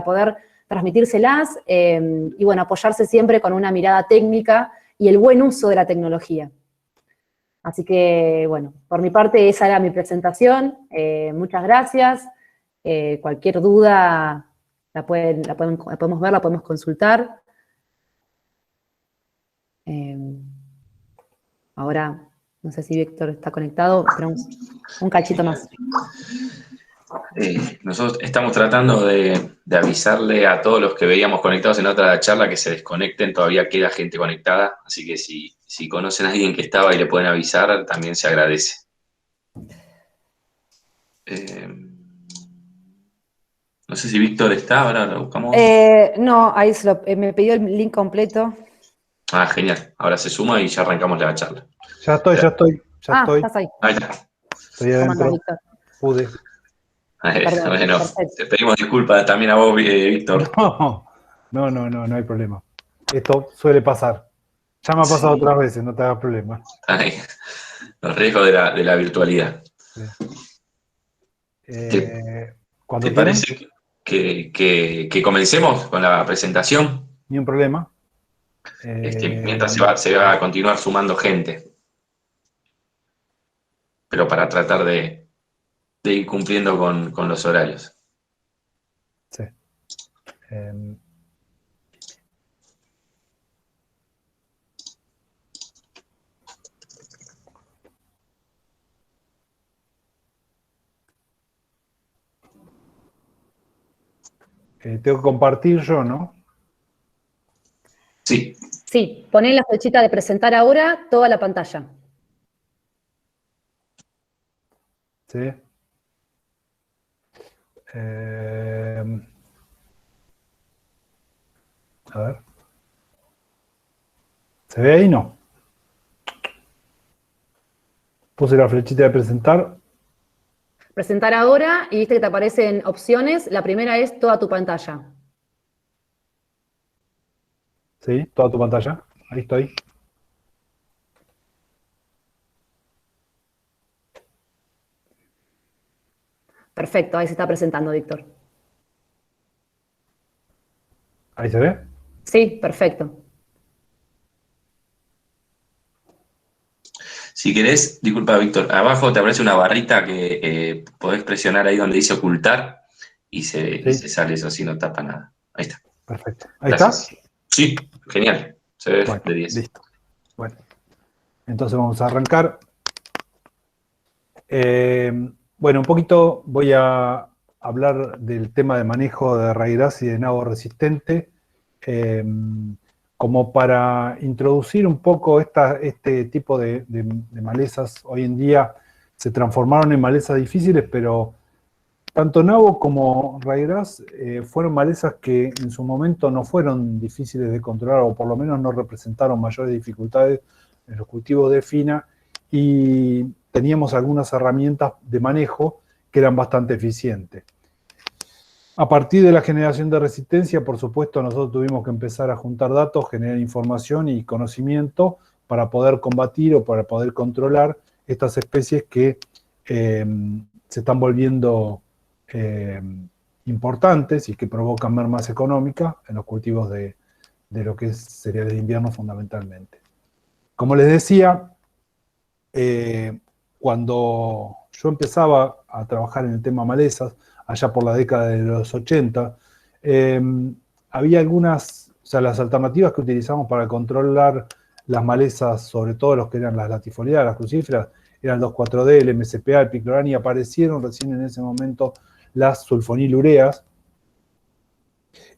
poder transmitírselas y, bueno, apoyarse siempre con una mirada técnica y el buen uso de la tecnología. Así que, bueno, por mi parte esa era mi presentación. Muchas gracias. Cualquier duda la podemos ver, la podemos consultar. Ahora, no sé si Víctor está conectado, esperamos un cachito más. Nosotros estamos tratando de avisarle a todos los que veíamos conectados en otra charla que se desconecten, todavía queda gente conectada, así que si conocen a alguien que estaba y le pueden avisar, también se agradece. No sé si Víctor está, ahora lo buscamos. No, ahí me pidió el link completo. Ah, genial, ahora se suma y ya arrancamos la charla. Ya estoy. Estás ahí. Ahí está. Estoy adentro. Pude. Perdón, bueno, perfecto. te pedimos disculpas también a vos, Víctor. No hay problema. Esto suele pasar. Ya me ha pasado otras veces, no te hagas problema. Ahí. Los riesgos de la virtualidad. ¿Cuándo ¿Te parece que comencemos con la presentación? Ni un problema. Mientras se va a continuar sumando gente. Pero para tratar de ir cumpliendo con los horarios. Sí. Tengo que compartir yo, ¿no? Sí. Sí, poné la flechita de presentar ahora toda la pantalla. Sí. A ver. ¿Se ve ahí? No. Puse la flechita de presentar. Presentar ahora y viste que te aparecen opciones. La primera es toda tu pantalla. Sí, toda tu pantalla. Ahí estoy. Perfecto, ahí se está presentando, Víctor. ¿Ahí se ve? Sí, perfecto. Si querés, disculpa, Víctor, abajo te aparece una barrita que podés presionar ahí donde dice ocultar y se sale eso, así no tapa nada. Ahí está. Perfecto. ¿Ahí Gracias. está? Sí, genial. Se ve Bueno, de 10. listo. Bueno, entonces vamos a arrancar. Bueno, un poquito voy a hablar del tema de manejo de raíz y de nabo resistente, como para introducir un poco este tipo de malezas. Hoy en día se transformaron en malezas difíciles, pero tanto nabo como raíz fueron malezas que en su momento no fueron difíciles de controlar, o por lo menos no representaron mayores dificultades en los cultivos de fina, y teníamos algunas herramientas de manejo que eran bastante eficientes. A partir de la generación de resistencia, por supuesto, nosotros tuvimos que empezar a juntar datos, generar información y conocimiento para poder combatir o para poder controlar estas especies que se están volviendo importantes y que provocan mermas económicas en los cultivos de lo que es cereales de invierno fundamentalmente. Como les decía, cuando yo empezaba a trabajar en el tema malezas, allá por la década de los 80, había algunas, o sea, las alternativas que utilizamos para controlar las malezas, sobre todo los que eran las latifoliadas, las crucíferas, eran el 2,4-D, el MSPA, el picloram, y aparecieron recién en ese momento las sulfonilureas.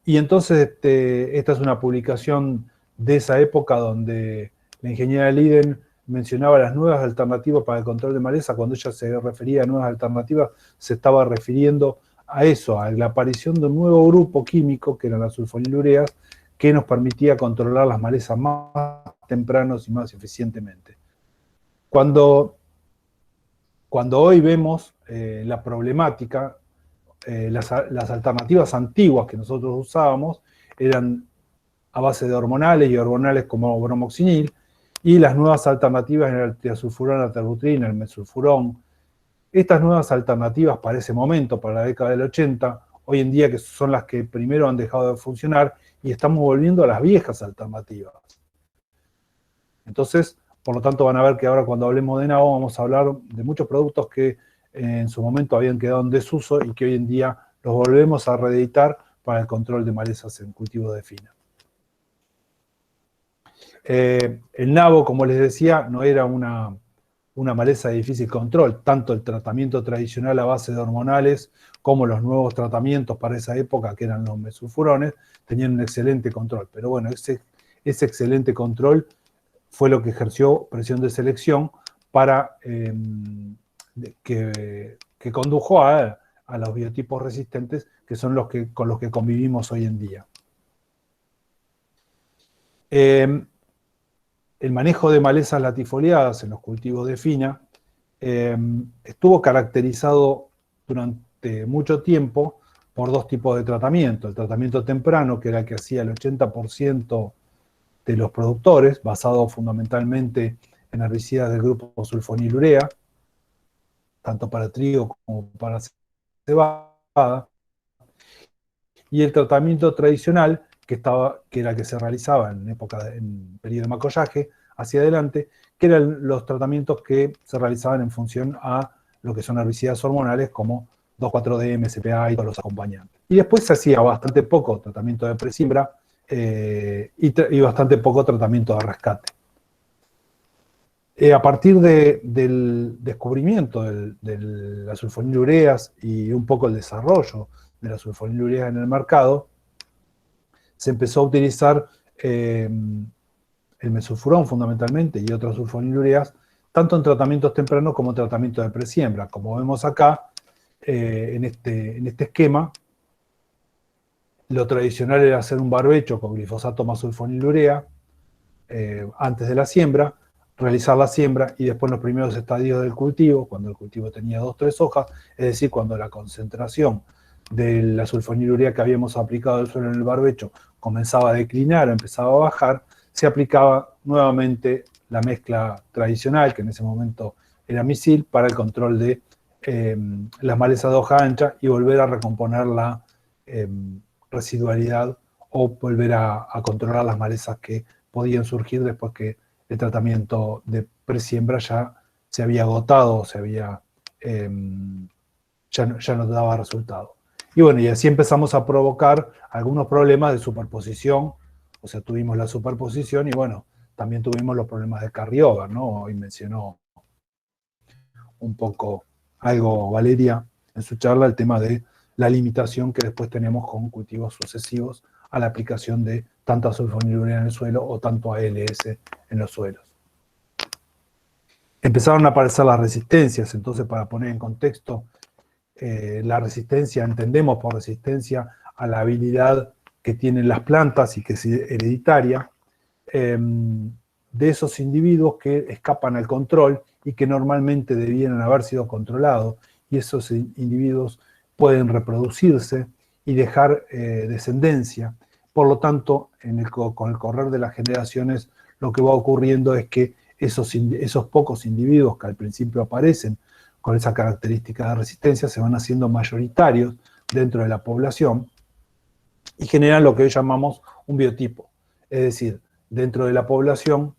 Y entonces esta es una publicación de esa época donde la ingeniera Liden mencionaba las nuevas alternativas para el control de maleza. Cuando ella se refería a nuevas alternativas, se estaba refiriendo a eso, a la aparición de un nuevo grupo químico, que eran las sulfonilureas, que nos permitía controlar las malezas más tempranos y más eficientemente. Cuando hoy vemos la problemática, las alternativas antiguas que nosotros usábamos eran a base de hormonales y hormonales como bromoxinil, y las nuevas alternativas eran el triasulfurón, la terbutrina, el mesulfurón. Estas nuevas alternativas para ese momento, para la década del 80, hoy en día, que son las que primero han dejado de funcionar, y estamos volviendo a las viejas alternativas. Entonces, por lo tanto, van a ver que ahora cuando hablemos de nabo vamos a hablar de muchos productos que en su momento habían quedado en desuso y que hoy en día los volvemos a reeditar para el control de malezas en cultivo de fina. El nabo, como les decía, no era una maleza de difícil control. Tanto el tratamiento tradicional a base de hormonales como los nuevos tratamientos para esa época, que eran los mesulfurones, tenían un excelente control. Pero bueno, ese excelente control fue lo que ejerció presión de selección para que condujo a los biotipos resistentes, que son con los que convivimos hoy en día. El manejo de malezas latifoliadas en los cultivos de fina estuvo caracterizado durante mucho tiempo por dos tipos de tratamiento. El tratamiento temprano, que era el que hacía el 80% de los productores, basado fundamentalmente en herbicidas del grupo sulfonilurea, tanto para trigo como para cebada, y el tratamiento tradicional, que era el que se realizaba en periodo de macollaje, hacia adelante, que eran los tratamientos que se realizaban en función a lo que son herbicidas hormonales como 2,4-D, MSPA y todos los acompañantes. Y después se hacía bastante poco tratamiento de presiembra y bastante poco tratamiento de rescate. A partir del descubrimiento de las sulfonilureas y un poco el desarrollo de las sulfonilureas en el mercado, se empezó a utilizar el mesulfurón fundamentalmente y otras sulfonilureas, tanto en tratamientos tempranos como en tratamientos de presiembra. Como vemos acá, en este esquema, lo tradicional era hacer un barbecho con glifosato más sulfonilurea antes de la siembra, realizar la siembra y después en los primeros estadios del cultivo, cuando el cultivo tenía 2 o 3 hojas, es decir, cuando la concentración de la sulfonilurea que habíamos aplicado al suelo en el barbecho comenzaba a declinar, empezaba a bajar, se aplicaba nuevamente la mezcla tradicional, que en ese momento era misil, para el control de las malezas de hoja ancha y volver a recomponer la residualidad o volver a controlar las malezas que podían surgir después que el tratamiento de presiembra ya se había agotado, ya no daba resultado. Y bueno, y así empezamos a provocar algunos problemas de superposición, o sea, tuvimos la superposición y bueno, también tuvimos los problemas de carryover, ¿no? Hoy mencionó un poco algo Valeria en su charla, el tema de la limitación que después tenemos con cultivos sucesivos a la aplicación de tanta sulfonilurea en el suelo o tanto ALS en los suelos. Empezaron a aparecer las resistencias, entonces para poner en contexto, la resistencia, entendemos por resistencia a la habilidad que tienen las plantas y que es hereditaria, de esos individuos que escapan al control y que normalmente debieran haber sido controlados, y esos individuos pueden reproducirse y dejar descendencia. Por lo tanto, con el correr de las generaciones, lo que va ocurriendo es que esos pocos individuos que al principio aparecen con esa característica de resistencia se van haciendo mayoritarios dentro de la población y generan lo que hoy llamamos un biotipo. Es decir, dentro de la población,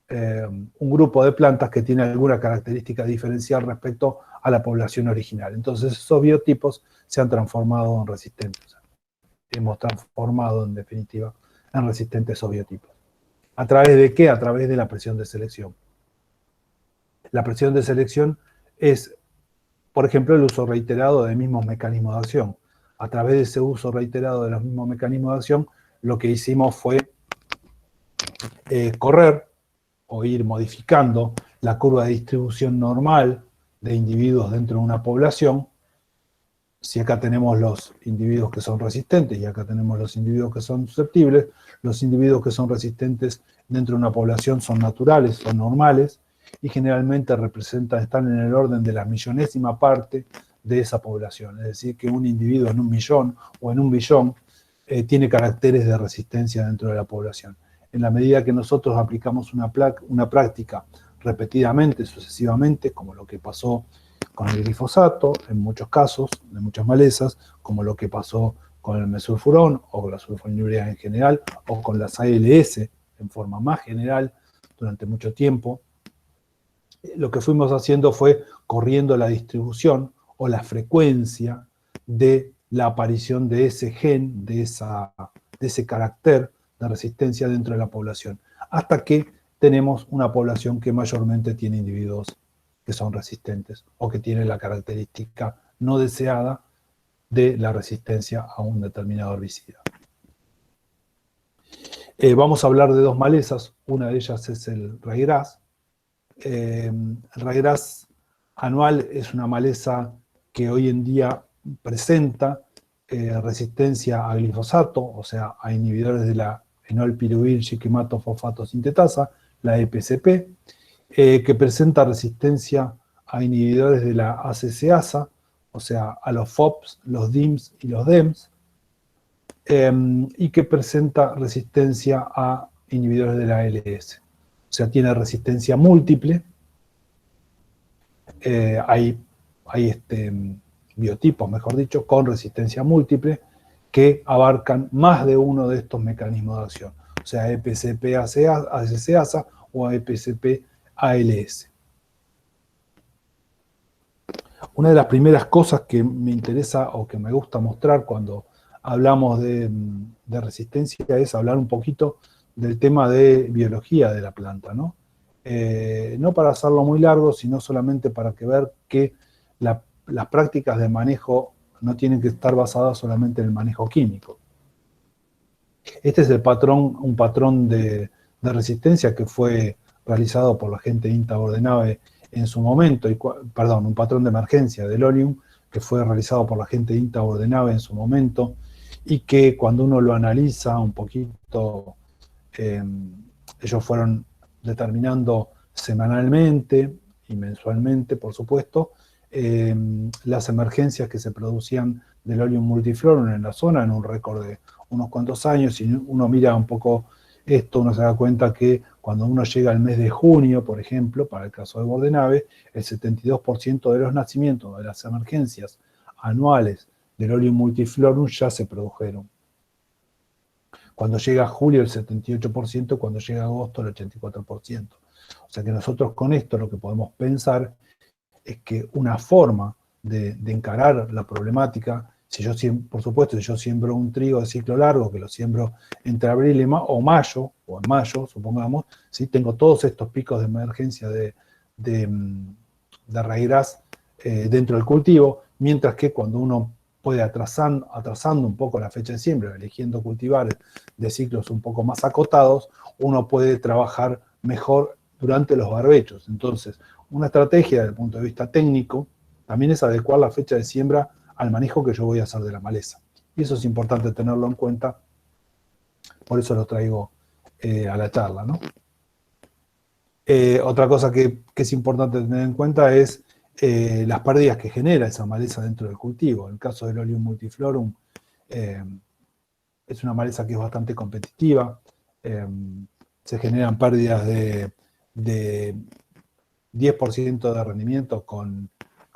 un grupo de plantas que tiene alguna característica diferencial respecto a la población original. Entonces esos biotipos se han transformado en resistentes. Hemos transformado, en definitiva, en resistentes esos biotipos. ¿A través de qué? A través de la presión de selección. La presión de selección es, por ejemplo, el uso reiterado de mismos mecanismos de acción. A través de ese uso reiterado de los mismos mecanismos de acción, lo que hicimos fue correr o ir modificando la curva de distribución normal de individuos dentro de una población. Si acá tenemos los individuos que son resistentes y acá tenemos los individuos que son susceptibles, los individuos que son resistentes dentro de una población son naturales, son normales, y generalmente están en el orden de la millonésima parte de esa población. Es decir, que un individuo en 1.000.000 o en 1.000.000.000 tiene caracteres de resistencia dentro de la población. En la medida que nosotros aplicamos una práctica repetidamente, sucesivamente, como lo que pasó con el glifosato, en muchos casos, de muchas malezas, como lo que pasó con el mesulfurón, o con la sulfonilurea en general, o con las ALS en forma más general, durante mucho tiempo. Lo que fuimos haciendo fue corriendo la distribución o la frecuencia de la aparición de ese gen, de ese carácter de resistencia dentro de la población, hasta que tenemos una población que mayormente tiene individuos que son resistentes o que tienen la característica no deseada de la resistencia a un determinado herbicida. Vamos a hablar de dos malezas, una de ellas es el ryegrass. El ryegrass anual es una maleza que hoy en día presenta resistencia a glifosato, o sea, a inhibidores de la enolpirubil chiquimatofosfato sintetasa, la EPCP, que presenta resistencia a inhibidores de la ACCasa, o sea, a los FOPs, los DIMs y los DEMs, y que presenta resistencia a inhibidores de la ALS. O sea, tiene resistencia múltiple. Hay biotipos, mejor dicho, con resistencia múltiple que abarcan más de uno de estos mecanismos de acción. O sea, EPCP-ACCasa o EPCP-ALS. Una de las primeras cosas que me interesa o que me gusta mostrar cuando hablamos de resistencia es hablar un poquito del tema de biología de la planta, ¿no? No para hacerlo muy largo, sino solamente para ver que las prácticas de manejo no tienen que estar basadas solamente en el manejo químico. Este es un patrón de resistencia que fue realizado por la gente de INTA Bordenave en su momento, un patrón de emergencia del Oleum que fue realizado por la gente de INTA Bordenave en su momento, y que cuando uno lo analiza un poquito, ellos fueron determinando semanalmente y mensualmente, por supuesto, las emergencias que se producían del Oleum multiflorum en la zona, en un récord de unos cuantos años. Si uno mira un poco esto, uno se da cuenta que cuando uno llega al mes de junio, por ejemplo, para el caso de Bordenave, el 72% de los nacimientos de las emergencias anuales del Oleum multiflorum ya se produjeron. Cuando llega julio el 78%, cuando llega agosto el 84%. O sea que nosotros con esto lo que podemos pensar es que una forma de encarar la problemática, por supuesto, si yo siembro un trigo de ciclo largo, que lo siembro entre abril o mayo, o en mayo, supongamos, ¿sí? Tengo todos estos picos de emergencia de ryegrass dentro del cultivo, mientras que cuando uno puede atrasando un poco la fecha de siembra, eligiendo cultivar de ciclos un poco más acotados, uno puede trabajar mejor durante los barbechos. Entonces, una estrategia desde el punto de vista técnico también es adecuar la fecha de siembra al manejo que yo voy a hacer de la maleza. Y eso es importante tenerlo en cuenta, por eso lo traigo a la charla, ¿no? Otra cosa que es importante tener en cuenta es las pérdidas que genera esa maleza dentro del cultivo. En el caso del Oleum multiflorum, es una maleza que es bastante competitiva. Se generan pérdidas de 10% de rendimiento con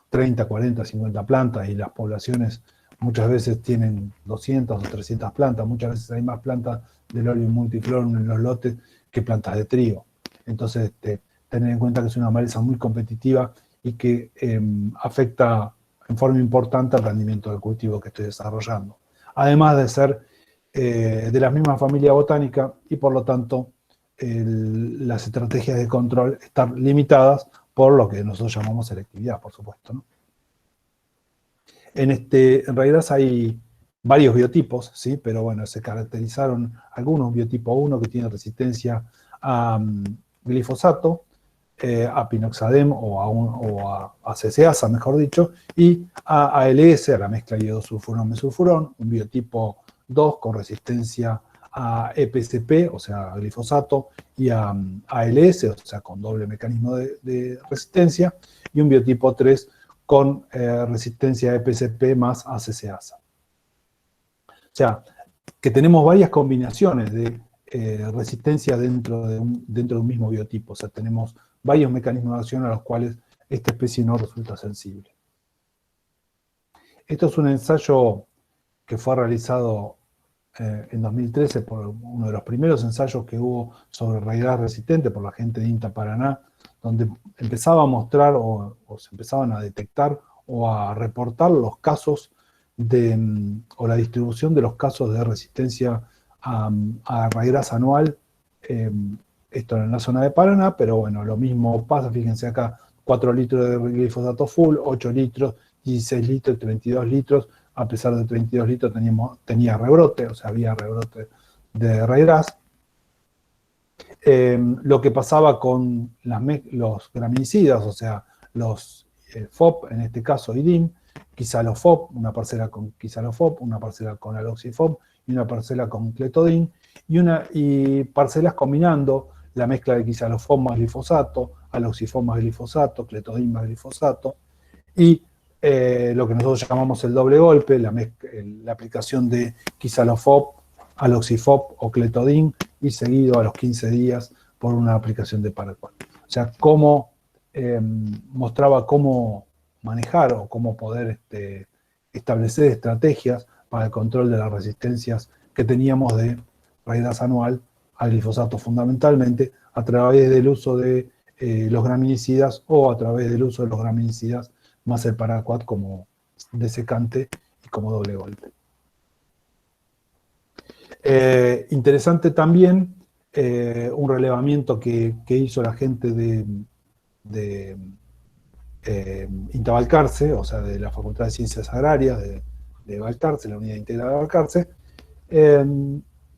30, 40, 50 plantas, y las poblaciones muchas veces tienen 200 o 300 plantas. Muchas veces hay más plantas del Oleum multiflorum en los lotes que plantas de trigo. Entonces, tener en cuenta que es una maleza muy competitiva y que afecta en forma importante el rendimiento del cultivo que estoy desarrollando. Además de ser de la misma familia botánica y por lo tanto las estrategias de control están limitadas por lo que nosotros llamamos selectividad, por supuesto, ¿no? En ryegrass hay varios biotipos, ¿sí? Pero bueno, se caracterizaron algunos, biotipo 1 que tiene resistencia a glifosato, a pinoxadem o a ACCasa, mejor dicho, y a ALS, a la mezcla iodosulfurón-mesulfurón, un biotipo 2 con resistencia a EPCP, o sea, a glifosato, y a ALS, o sea, con doble mecanismo de resistencia, y un biotipo 3 con resistencia a EPCP más ACCasa. O sea, que tenemos varias combinaciones de resistencia dentro de un mismo biotipo. O sea, tenemos varios mecanismos de acción a los cuales esta especie no resulta sensible. Esto es un ensayo que fue realizado en 2013 por uno de los primeros ensayos que hubo sobre raigras resistente por la gente de INTA Paraná, donde empezaba a mostrar o se empezaban a detectar o a reportar los casos o la distribución de los casos de resistencia a raigras anual, esto en la zona de Paraná, pero bueno, lo mismo pasa, fíjense acá, 4 litros de glifosato full, 8 litros, 16 litros, 32 litros, a pesar de 32 litros tenía rebrote, o sea, había rebrote de raigras. Lo que pasaba con los graminicidas, o sea, los FOP, en este caso IDIM, Quizalofop, una parcela con Quizalofop, una parcela con Aloxifop y una parcela con Cletodin, y parcelas combinando la mezcla de Quizalofop más glifosato, Aloxifop más glifosato, Cletodin más glifosato, y lo que nosotros llamamos el doble golpe, la aplicación de Quizalofop, Aloxifop o Cletodin, y seguido a los 15 días por una aplicación de Paraquat. O sea, mostraba cómo manejar o cómo poder establecer estrategias para el control de las resistencias que teníamos de raigras anual al glifosato, fundamentalmente a través del uso de los graminicidas o a través del uso de los graminicidas más el Paraquat como desecante y como doble golpe. Interesante también un relevamiento que hizo la gente de INTA Balcarce, o sea, de la Facultad de Ciencias Agrarias de Balcarce, la Unidad Integrada de Balcarce,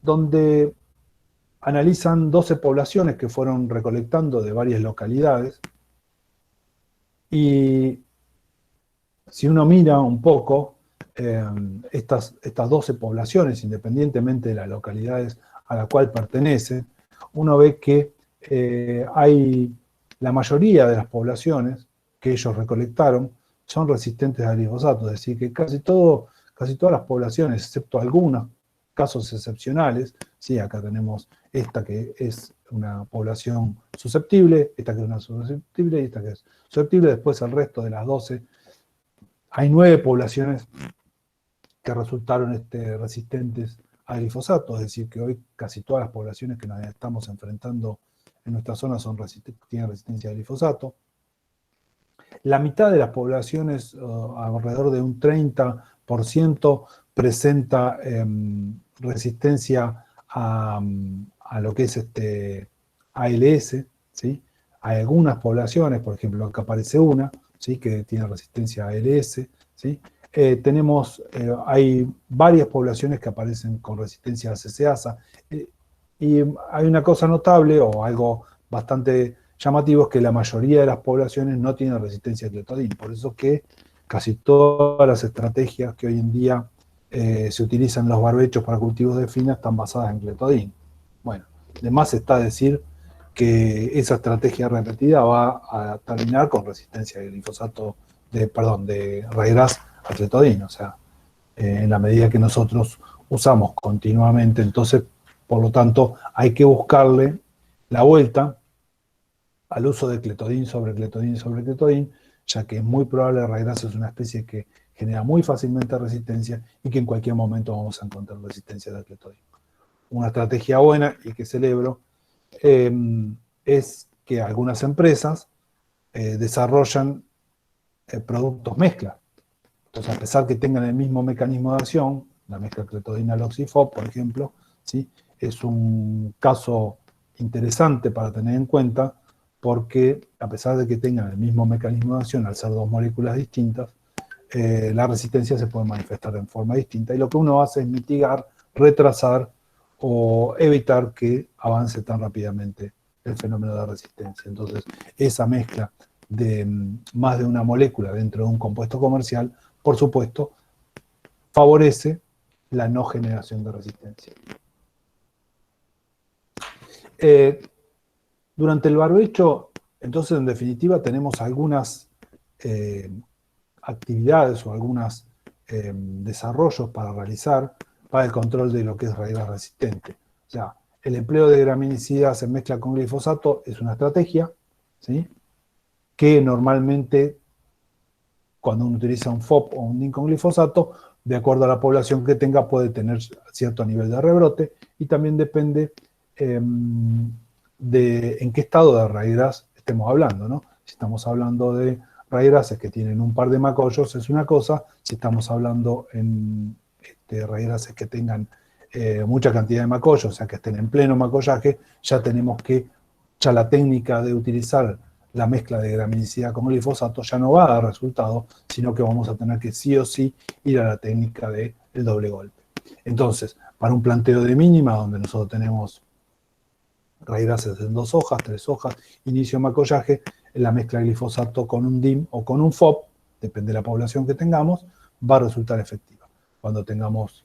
donde analizan 12 poblaciones que fueron recolectando de varias localidades, y si uno mira un poco estas 12 poblaciones, independientemente de las localidades a la cual pertenecen, uno ve que hay la mayoría de las poblaciones que ellos recolectaron son resistentes al glifosato, es decir, que casi todas las poblaciones, excepto algunos casos excepcionales, sí, acá tenemos esta que es una población susceptible, esta que es una susceptible y esta que es susceptible, después el resto de las 12, hay 9 poblaciones que resultaron resistentes al glifosato, es decir, que hoy casi todas las poblaciones que nos estamos enfrentando en nuestra zona tienen resistencia al glifosato. La mitad de las poblaciones, alrededor de un 30%, presenta resistencia a lo que es ALS, ¿sí? Hay algunas poblaciones, por ejemplo, acá aparece una, ¿sí? Que tiene resistencia a ALS, ¿sí? Hay varias poblaciones que aparecen con resistencia a CCASA, y hay una cosa notable, o algo bastante llamativo, es que la mayoría de las poblaciones no tienen resistencia a Cletodin. Por eso que casi todas las estrategias que hoy en día se utilizan en los barbechos para cultivos de fina están basadas en Cletodin. Bueno, de más está decir que esa estrategia repetida va a terminar con resistencia de glifosato, de raigras a Cletodin, o sea, en la medida que nosotros usamos continuamente. Entonces, por lo tanto, hay que buscarle la vuelta al uso de Cletodin sobre Cletodin sobre Cletodin, ya que es muy probable que raigras es una especie que genera muy fácilmente resistencia y que en cualquier momento vamos a encontrar resistencia de Cletodin. Una estrategia buena y que celebro es que algunas empresas desarrollan productos mezcla. Entonces, a pesar que tengan el mismo mecanismo de acción, la mezcla Cletodin-Aloxifop, por ejemplo, ¿sí? Es un caso interesante para tener en cuenta, porque a pesar de que tengan el mismo mecanismo de acción, al ser dos moléculas distintas, la resistencia se puede manifestar en forma distinta, y lo que uno hace es mitigar, retrasar o evitar que avance tan rápidamente el fenómeno de resistencia. Entonces, esa mezcla de más de una molécula dentro de un compuesto comercial, por supuesto, favorece la no generación de resistencia. Durante el barbecho, entonces, en definitiva, tenemos algunas actividades o algunos desarrollos para realizar para el control de lo que es raigras resistente. O sea, el empleo de graminicidas en mezcla con glifosato es una estrategia, ¿sí? que normalmente cuando uno utiliza un FOP o un DIM con glifosato, de acuerdo a la población que tenga, puede tener cierto nivel de rebrote, y también depende de en qué estado de raíz estemos hablando, ¿no? Si estamos hablando de raíces que tienen un par de macollos, es una cosa. Si estamos hablando en raíces que tengan mucha cantidad de macollos, o sea, que estén en pleno macollaje, ya la técnica de utilizar la mezcla de graminicida con glifosato ya no va a dar resultado, sino que vamos a tener que sí o sí ir a la técnica del doble golpe. Entonces, para un planteo de mínima, donde nosotros tenemos raíces en 2 hojas, 3 hojas, inicio de macollaje, la mezcla de glifosato con un DIM o con un FOP, depende de la población que tengamos, va a resultar efectiva. Cuando tengamos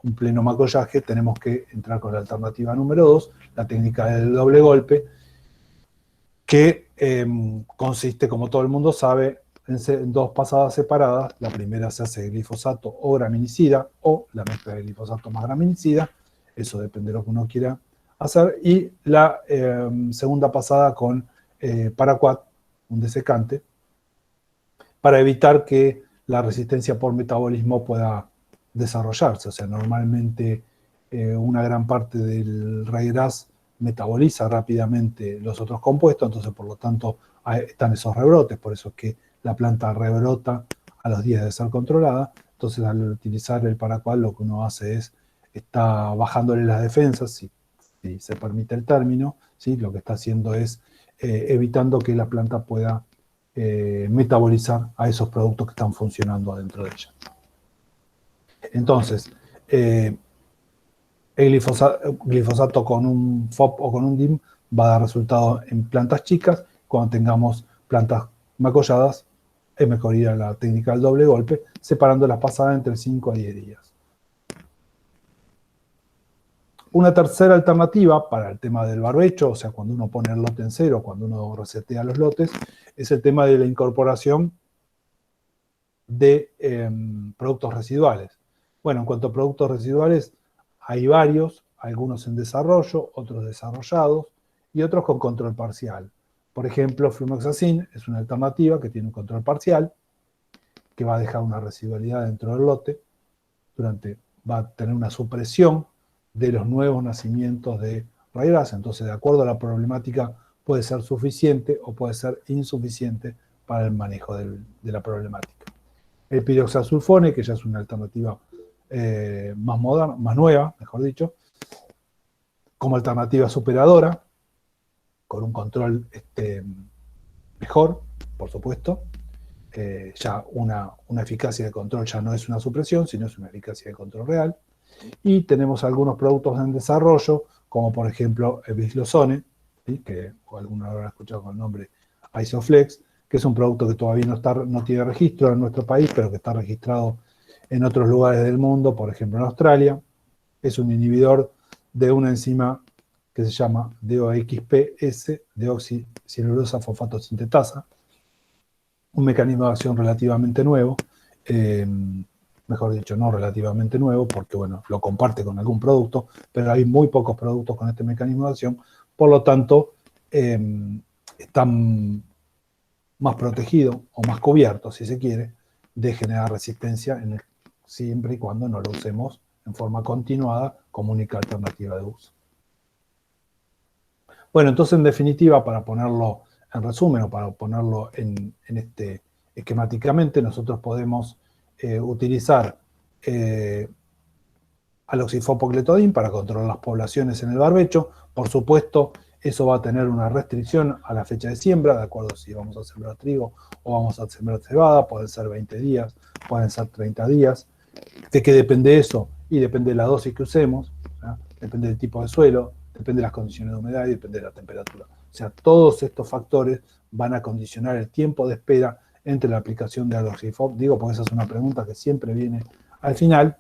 un pleno macollaje, tenemos que entrar con la alternativa número 2, la técnica del doble golpe, que consiste, como todo el mundo sabe, en 2 pasadas separadas. La primera se hace de glifosato o graminicida, o la mezcla de glifosato más graminicida, eso depende de lo que uno quiera hacer, y la segunda pasada con paraquat, un desecante, para evitar que la resistencia por metabolismo pueda desarrollarse. O sea, normalmente una gran parte del raigras metaboliza rápidamente los otros compuestos, entonces por lo tanto están esos rebrotes, por eso es que la planta rebrota a los días de ser controlada. Entonces, al utilizar el paraquat, lo que uno hace es, está bajándole las defensas, si se permite el término, ¿sí? Lo que está haciendo es evitando que la planta pueda metabolizar a esos productos que están funcionando adentro de ella. Entonces, el glifosato con un FOP o con un DIM va a dar resultado en plantas chicas. Cuando tengamos plantas macolladas, es mejor ir a la técnica del doble golpe, separando las pasadas entre 5 a 10 días. Una tercera alternativa para el tema del barbecho, o sea, cuando uno pone el lote en cero, cuando uno resetea los lotes, es el tema de la incorporación de productos residuales. Bueno, en cuanto a productos residuales, hay varios, algunos en desarrollo, otros desarrollados y otros con control parcial. Por ejemplo, flumoxacin es una alternativa que tiene un control parcial, que va a dejar una residualidad dentro del lote, va a tener una supresión de los nuevos nacimientos de raíces. Entonces, de acuerdo a la problemática, puede ser suficiente o puede ser insuficiente para el manejo de la problemática. El piroxasulfone, que ya es una alternativa más moderna, más nueva, mejor dicho, como alternativa superadora, con un control mejor, por supuesto. Ya una eficacia de control ya no es una supresión, sino es una eficacia de control real. Y tenemos algunos productos en desarrollo, como por ejemplo el bislozone, ¿sí? Que algunos habrán escuchado con el nombre Isoflex, que es un producto que todavía no tiene registro en nuestro país, pero que está registrado en otros lugares del mundo, por ejemplo en Australia. Es un inhibidor de una enzima que se llama DOXPS, deoxicinelulosa fosfato sintetasa, un mecanismo de acción relativamente nuevo, mejor dicho, no relativamente nuevo, porque bueno, lo comparte con algún producto, pero hay muy pocos productos con este mecanismo de acción, por lo tanto, están más protegidos o más cubiertos, si se quiere, de generar resistencia siempre y cuando no lo usemos en forma continuada como única alternativa de uso. Bueno, entonces, en definitiva, para ponerlo en resumen o para ponerlo esquemáticamente, nosotros podemos utilizar aloxifopocletodin para controlar las poblaciones en el barbecho. Por supuesto, eso va a tener una restricción a la fecha de siembra, de acuerdo si vamos a sembrar trigo o vamos a sembrar cebada. Pueden ser 20 días, pueden ser 30 días. ¿De qué depende eso? Y depende de la dosis que usemos, ¿no? Depende del tipo de suelo, depende de las condiciones de humedad y depende de la temperatura. O sea, todos estos factores van a condicionar el tiempo de espera entre la aplicación de aloxifop. Digo, porque esa es una pregunta que siempre viene al final.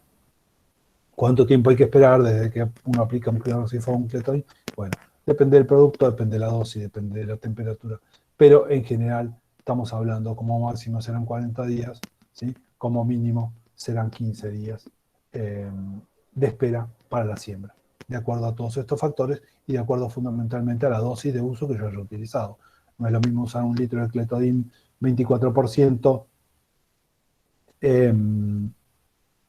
¿Cuánto tiempo hay que esperar desde que uno aplica un aloxifopocletodin? Bueno, depende del producto, depende de la dosis, depende de la temperatura. Pero en general estamos hablando, como máximo serán 40 días, ¿sí? Como mínimo serán 15 días de espera para la siembra, de acuerdo a todos estos factores y de acuerdo fundamentalmente a la dosis de uso que yo haya utilizado. No es lo mismo usar un litro de cletodin 24%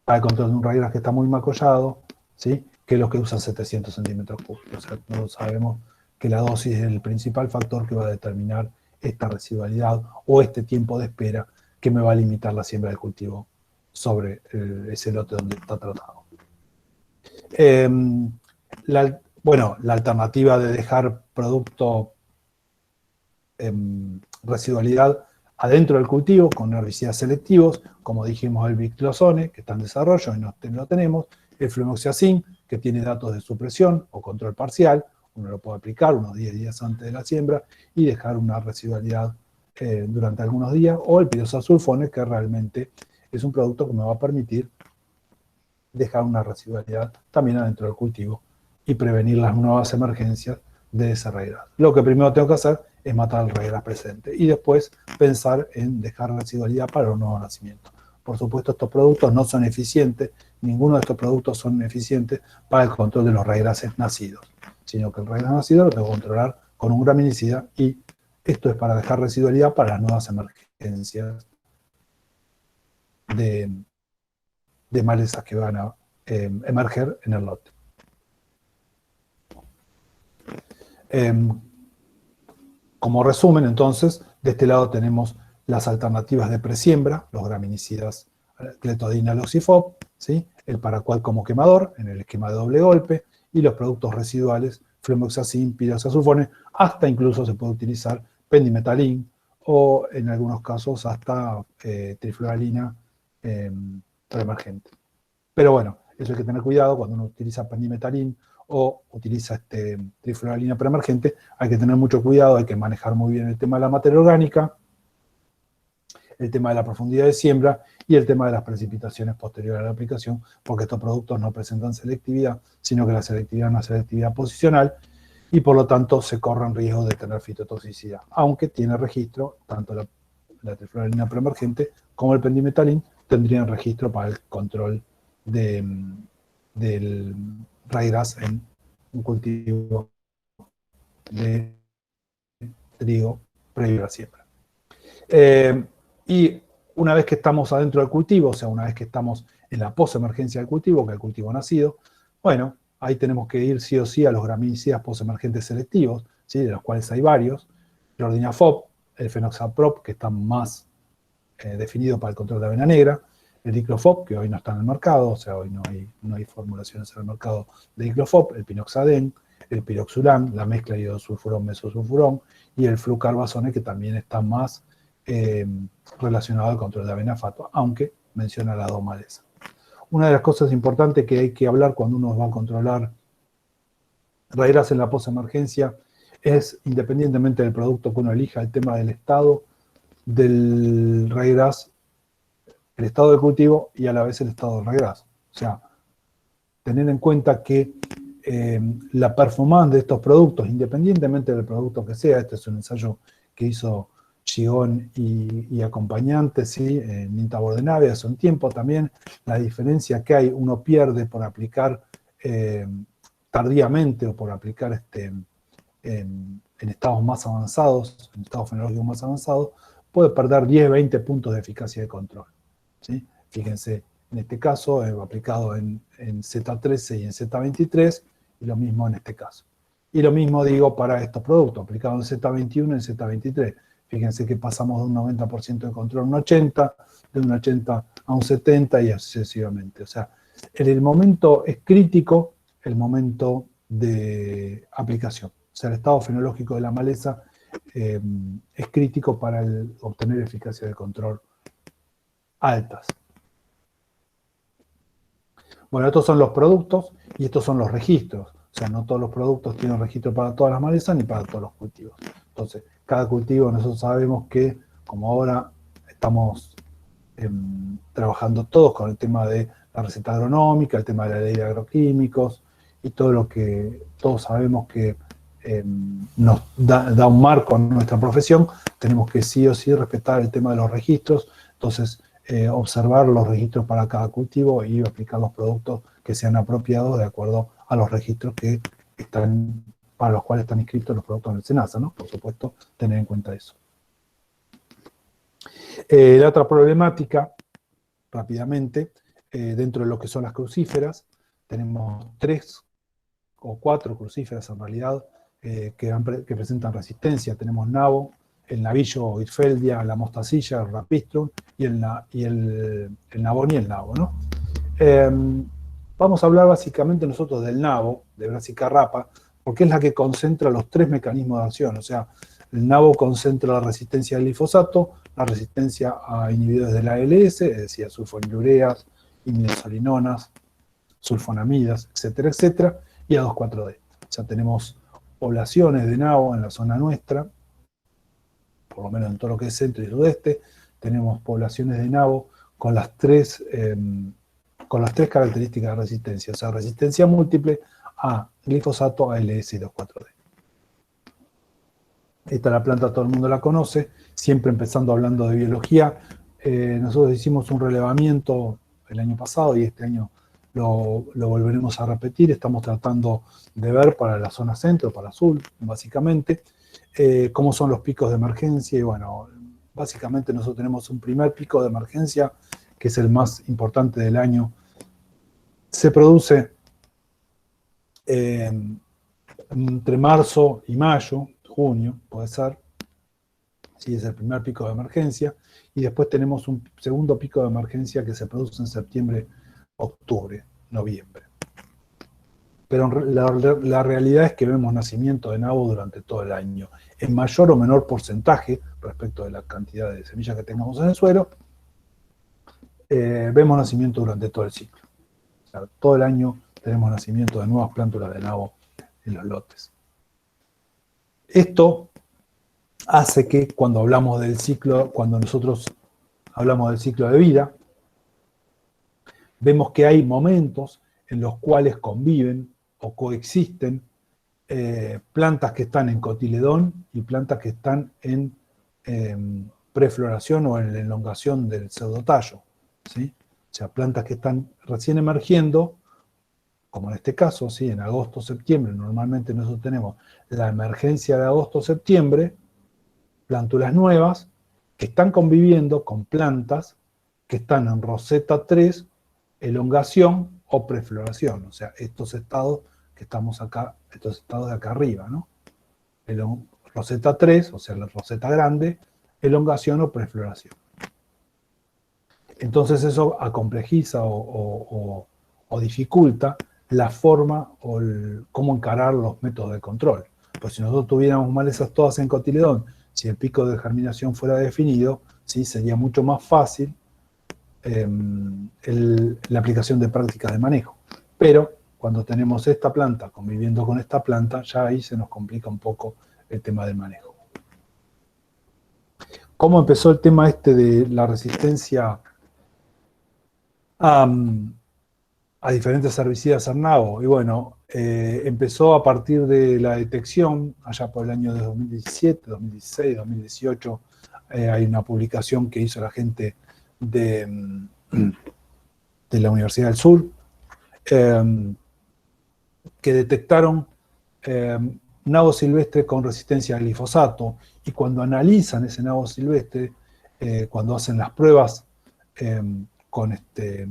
para el control de un raygrass que está muy macollado, ¿sí?, que los que usan 700 centímetros cúbicos. O sea, todos sabemos que la dosis es el principal factor que va a determinar esta residualidad o este tiempo de espera que me va a limitar la siembra del cultivo sobre ese lote donde está tratado. Bueno, la alternativa de dejar producto residualidad adentro del cultivo con herbicidas selectivos, como dijimos el biclozone, que está en desarrollo y no lo tenemos, el fluoxacin, que tiene datos de supresión o control parcial, uno lo puede aplicar unos 10 días antes de la siembra y dejar una residualidad durante algunos días, o el piroxasulfone, que realmente es un producto que me va a permitir dejar una residualidad también adentro del cultivo y prevenir las nuevas emergencias de ese raygrass. Lo que primero tengo que hacer es matar el raygrass presente y después pensar en dejar residualidad para un nuevo nacimiento. Por supuesto, estos productos no son eficientes, ninguno de estos productos son eficientes para el control de los raygrasses nacidos, sino que el raygrass nacido lo tengo que controlar con un graminicida y esto es para dejar residualidad para las nuevas emergencias de malezas que van a emerger en el lote. Como resumen, entonces, de este lado tenemos las alternativas de presiembra, los graminicidas cletodina loxifop, ¿sí?, el paraquat como quemador en el esquema de doble golpe, y los productos residuales, fluoxacin, piroxasulfone, hasta incluso se puede utilizar pendimetalin o en algunos casos hasta trifluoralina preemergente. Pero bueno, eso hay que tener cuidado cuando uno utiliza pendimetalin o utiliza trifluoralina preemergente, hay que tener mucho cuidado, hay que manejar muy bien el tema de la materia orgánica, el tema de la profundidad de siembra y el tema de las precipitaciones posteriores a la aplicación, porque estos productos no presentan selectividad, sino que la selectividad es una selectividad posicional y por lo tanto se corren riesgos de tener fitotoxicidad, aunque tiene registro, tanto la trifluoralina preemergente como el pendimetalin tendrían registro para el control del raygrass en un cultivo de trigo previo a la siembra. Y una vez que estamos adentro del cultivo, o sea, una vez que estamos en la posemergencia del cultivo, que es el cultivo nacido, bueno, ahí tenemos que ir sí o sí a los graminicidas posemergentes selectivos, ¿sí?, de los cuales hay varios, el ordinafop, el fenoxaprop, que está más definido para el control de avena negra, el diclofop, que hoy no está en el mercado, o sea, hoy no hay formulaciones en el mercado de diclofop, el pinoxaden, el piroxulan, la mezcla de iodosulfurón, mesosulfurón, y el flucarbazone, que también está más relacionado al control de avena fatua, aunque menciona las dos malezas. Una de las cosas importantes que hay que hablar cuando uno va a controlar raygrass en la posemergencia es, independientemente del producto que uno elija, el tema del estado del raygrass, el estado del cultivo y a la vez el estado del raygrass. O sea, tener en cuenta que la performance de estos productos, independientemente del producto que sea, este es un ensayo que hizo Chigón y acompañantes, ¿sí?, Ninta Bordenave hace un tiempo también, la diferencia que hay, uno pierde por aplicar tardíamente o por aplicar en estados más avanzados, en estados fenológicos más avanzados, puede perder 10, 20 puntos de eficacia de control, ¿sí? Fíjense, en este caso, aplicado en Z13 y en Z23, y lo mismo en este caso. Y lo mismo digo para estos productos, aplicado en Z21 y en Z23. Fíjense que pasamos de un 90% de control a un 80%, de un 80% a un 70% y así sucesivamente. O sea, el momento es crítico, el momento de aplicación. O sea, el estado fenológico de la maleza es crítico para obtener eficacia de control altas. Bueno, estos son los productos y estos son los registros. O sea, no todos los productos tienen registro para todas las malezas ni para todos los cultivos. Entonces, cada cultivo nosotros sabemos que, como ahora estamos trabajando todos con el tema de la receta agronómica, el tema de la ley de agroquímicos y todo lo que todos sabemos que nos da un marco a nuestra profesión, tenemos que sí o sí respetar el tema de los registros. Entonces, observar los registros para cada cultivo y aplicar los productos que sean apropiados de acuerdo a los registros que están para los cuales están inscritos los productos en el SENASA, ¿no? Por supuesto, tener en cuenta eso. La otra problemática, rápidamente, dentro de lo que son las crucíferas, tenemos 3 o 4 crucíferas en realidad que presentan resistencia. Tenemos nabo, el navillo Hirfeldia, la mostacilla, el rapistrum y el nabón y el nabo, ¿no? Vamos a hablar básicamente nosotros del nabo, de Brassica rapa, porque es la que concentra los 3 mecanismos de acción. O sea, el nabo concentra la resistencia al glifosato, la resistencia a inhibidores de la ALS, es decir, a sulfonilureas, imidazolinonas, sulfonamidas, etcétera, etcétera, y a 2,4-D. O sea, tenemos poblaciones de nabo en la zona nuestra, por lo menos en todo lo que es centro y sudeste, tenemos poblaciones de nabo con las tres características de resistencia, o sea, resistencia múltiple a glifosato, ALS y 2,4-D. Esta la planta todo el mundo la conoce, siempre empezando hablando de biología. Nosotros hicimos un relevamiento el año pasado y este año lo volveremos a repetir. Estamos tratando de ver para la zona centro, para azul, básicamente, cómo son los picos de emergencia. Y bueno, básicamente nosotros tenemos un primer pico de emergencia, que es el más importante del año. Se produce entre marzo y mayo, junio, puede ser. Sí, es el primer pico de emergencia. Y después tenemos un segundo pico de emergencia que se produce en septiembre, octubre, noviembre. Pero la realidad es que vemos nacimiento de nabo durante todo el año, en mayor o menor porcentaje respecto de la cantidad de semillas que tengamos en el suelo. Vemos nacimiento durante todo el ciclo. O sea, todo el año tenemos nacimiento de nuevas plántulas de nabo en los lotes. Esto hace que cuando hablamos del ciclo, cuando nosotros hablamos del ciclo de vida, vemos que hay momentos en los cuales conviven o coexisten plantas que están en cotiledón y plantas que están en prefloración o en la elongación del pseudotallo, ¿sí? O sea, plantas que están recién emergiendo, como en este caso, ¿sí? En agosto, septiembre, normalmente nosotros tenemos la emergencia de agosto, septiembre, plántulas nuevas que están conviviendo con plantas que están en roseta 3, elongación o prefloración, o sea, estos estados que estamos acá, estos estados de acá arriba, ¿no? Roseta 3, o sea, la roseta grande, elongación o prefloración. Entonces eso acomplejiza o dificulta la forma o cómo encarar los métodos de control. Pues si nosotros tuviéramos malezas todas en cotiledón, si el pico de germinación fuera definido, ¿sí? Sería mucho más fácil la aplicación de prácticas de manejo. Pero cuando tenemos esta planta conviviendo con esta planta, ya ahí se nos complica un poco el tema del manejo. ¿Cómo empezó el tema este de la resistencia a diferentes herbicidas en nabo? Y bueno, empezó a partir de la detección, allá por el año de 2017, 2016, 2018, hay una publicación que hizo la gente de la Universidad del Sur, que detectaron nabo silvestre con resistencia al glifosato, y cuando analizan ese nabo silvestre, cuando hacen las pruebas con este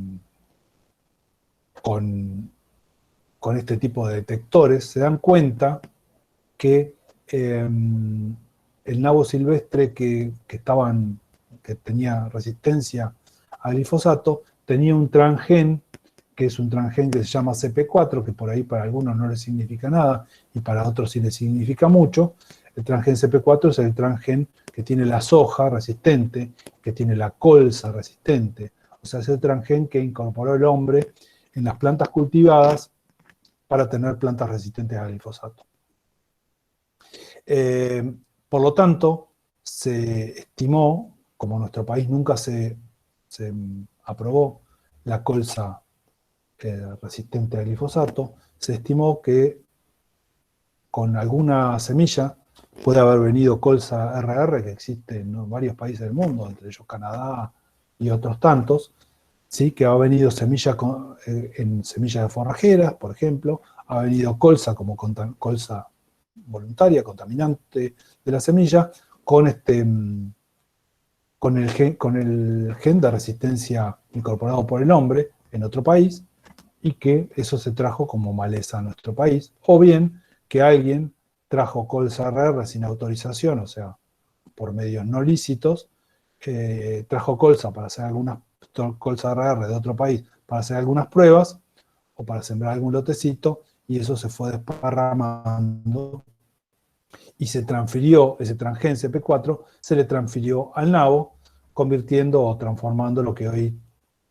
tipo de detectores, se dan cuenta que el nabo silvestre que tenía resistencia al glifosato tenía un transgen, que es un transgen que se llama CP4, que por ahí para algunos no les significa nada y para otros sí les significa mucho. El transgen CP4 es el transgen que tiene la soja resistente, que tiene la colza resistente. O sea, es el transgen que incorporó el hombre en las plantas cultivadas para tener plantas resistentes al glifosato. Por lo tanto, se estimó, como en nuestro país nunca se aprobó la colza resistente al glifosato, se estimó que con alguna semilla puede haber venido colza RR, que existe en varios países del mundo, entre ellos Canadá y otros tantos, ¿sí? Que ha venido semilla en semillas de forrajeras, por ejemplo, ha venido colza como colza voluntaria, contaminante de la semilla, con el gen de resistencia incorporado por el hombre en otro país, y que eso se trajo como maleza a nuestro país, o bien que alguien trajo colza rare sin autorización, o sea, por medios no lícitos, trajo colza rare de otro país para hacer algunas pruebas, o para sembrar algún lotecito, y eso se fue desparramando, y se transfirió, ese transgen CP4, se le transfirió al nabo, convirtiendo o transformando lo que hoy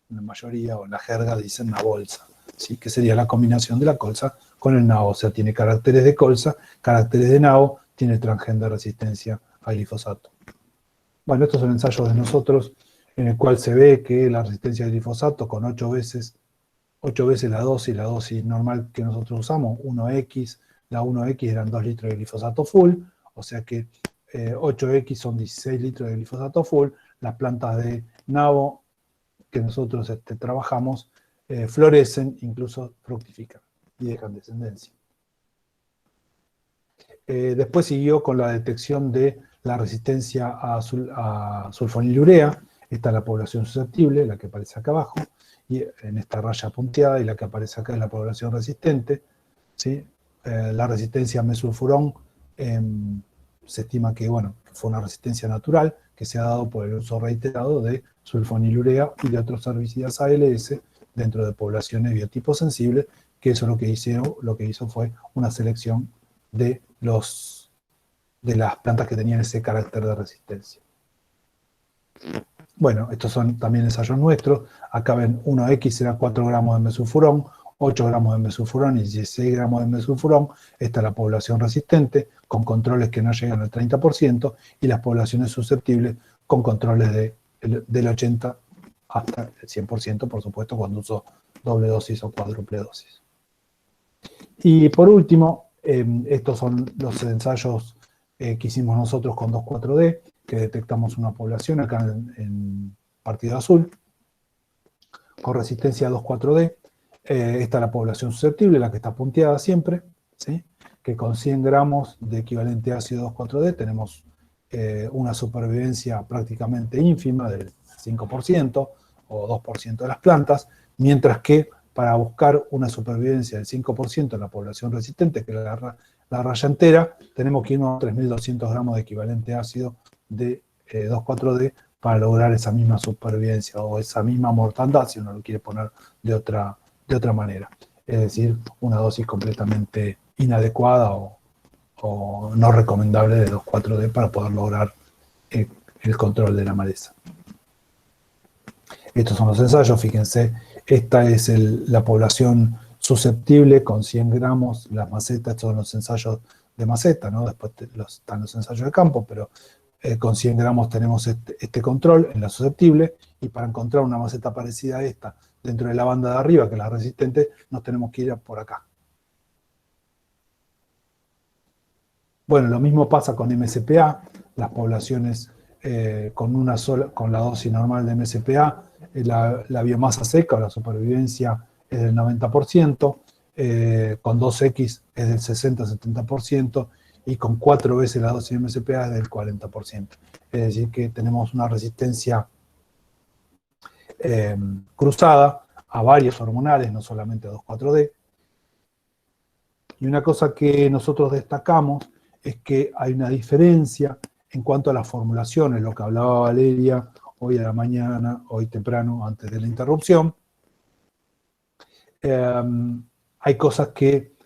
la mayoría o en la jerga dicen nabolsa, ¿sí? Que sería la combinación de la colza con el nabo, o sea, tiene caracteres de colza, caracteres de nabo, tiene transgen de resistencia a glifosato. Bueno, estos son ensayos de nosotros, en el cual se ve que la resistencia al glifosato con 8 veces la dosis normal que nosotros usamos, 1X, la 1X eran 2 litros de glifosato full, o sea que 8X son 16 litros de glifosato full. Las plantas de nabo que nosotros trabajamos florecen, incluso fructifican y dejan descendencia. Después siguió con la detección de la resistencia a sulfonilurea. Esta es la población susceptible, la que aparece acá abajo, y en esta raya punteada, y la que aparece acá es la población resistente, ¿sí? La resistencia a mesulfurón se estima que, bueno, fue una resistencia natural que se ha dado por el uso reiterado de sulfonilurea y de otros herbicidas ALS dentro de poblaciones biotipos sensibles, que eso lo que hizo fue una selección de las plantas que tenían ese carácter de resistencia. Bueno, estos son también ensayos nuestros. Acá ven 1X era 4 gramos de mesulfurón, 8 gramos de mesulfurón y 16 gramos de mesulfurón. Esta es la población resistente, con controles que no llegan al 30%, y las poblaciones susceptibles con controles del 80% hasta el 100%, por supuesto, cuando uso doble dosis o cuádruple dosis. Y por último, estos son los ensayos que hicimos nosotros con 2,4-D, que detectamos una población acá en partido azul, con resistencia a 2,4-D. Esta es la población susceptible, la que está punteada siempre, ¿sí? Que con 100 gramos de equivalente ácido 2,4-D tenemos una supervivencia prácticamente ínfima del 5% o 2% de las plantas, mientras que para buscar una supervivencia del 5% en la población resistente, que es la raya entera, tenemos que irnos a 3.200 gramos de equivalente ácido de 2,4-D para lograr esa misma supervivencia o esa misma mortandad, si uno lo quiere poner de otra manera. Es decir, una dosis completamente inadecuada o no recomendable de 2,4-D para poder lograr el control de la maleza. Estos son los ensayos, fíjense, esta es la población susceptible con 100 gramos, las macetas, estos son los ensayos de maceta, ¿no? Después están los ensayos de campo, pero con 100 gramos tenemos este control en la susceptible, y para encontrar una maceta parecida a esta dentro de la banda de arriba, que es la resistente, nos tenemos que ir por acá. Bueno, lo mismo pasa con MSPA, las poblaciones con la dosis normal de MSPA, la biomasa seca o la supervivencia es del 90%, con 2X es del 60-70%, y con 4 veces la dosis de MSPA es del 40%. Es decir, que tenemos una resistencia cruzada a varios hormonales, no solamente a 2,4-D. Y una cosa que nosotros destacamos es que hay una diferencia en cuanto a las formulaciones, lo que hablaba Valeria hoy a la mañana, hoy temprano, antes de la interrupción. Hay cosas que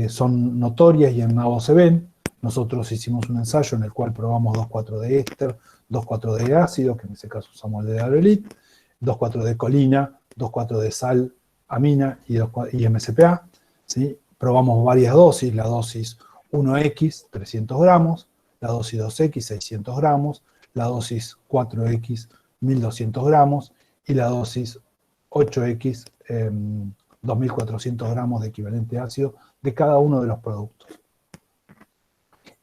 son notorias y en nabo se ven. Nosotros hicimos un ensayo en el cual probamos 2,4-D éster, 2,4-D ácido, que en ese caso usamos el de Aerolit, 2,4-D colina, 2,4-D sal, amina y MSPA, ¿sí? Probamos varias dosis, la dosis 1X, 300 gramos, la dosis 2X, 600 gramos, la dosis 4X, 1200 gramos, y la dosis 8X, 2400 gramos de equivalente ácido de cada uno de los productos.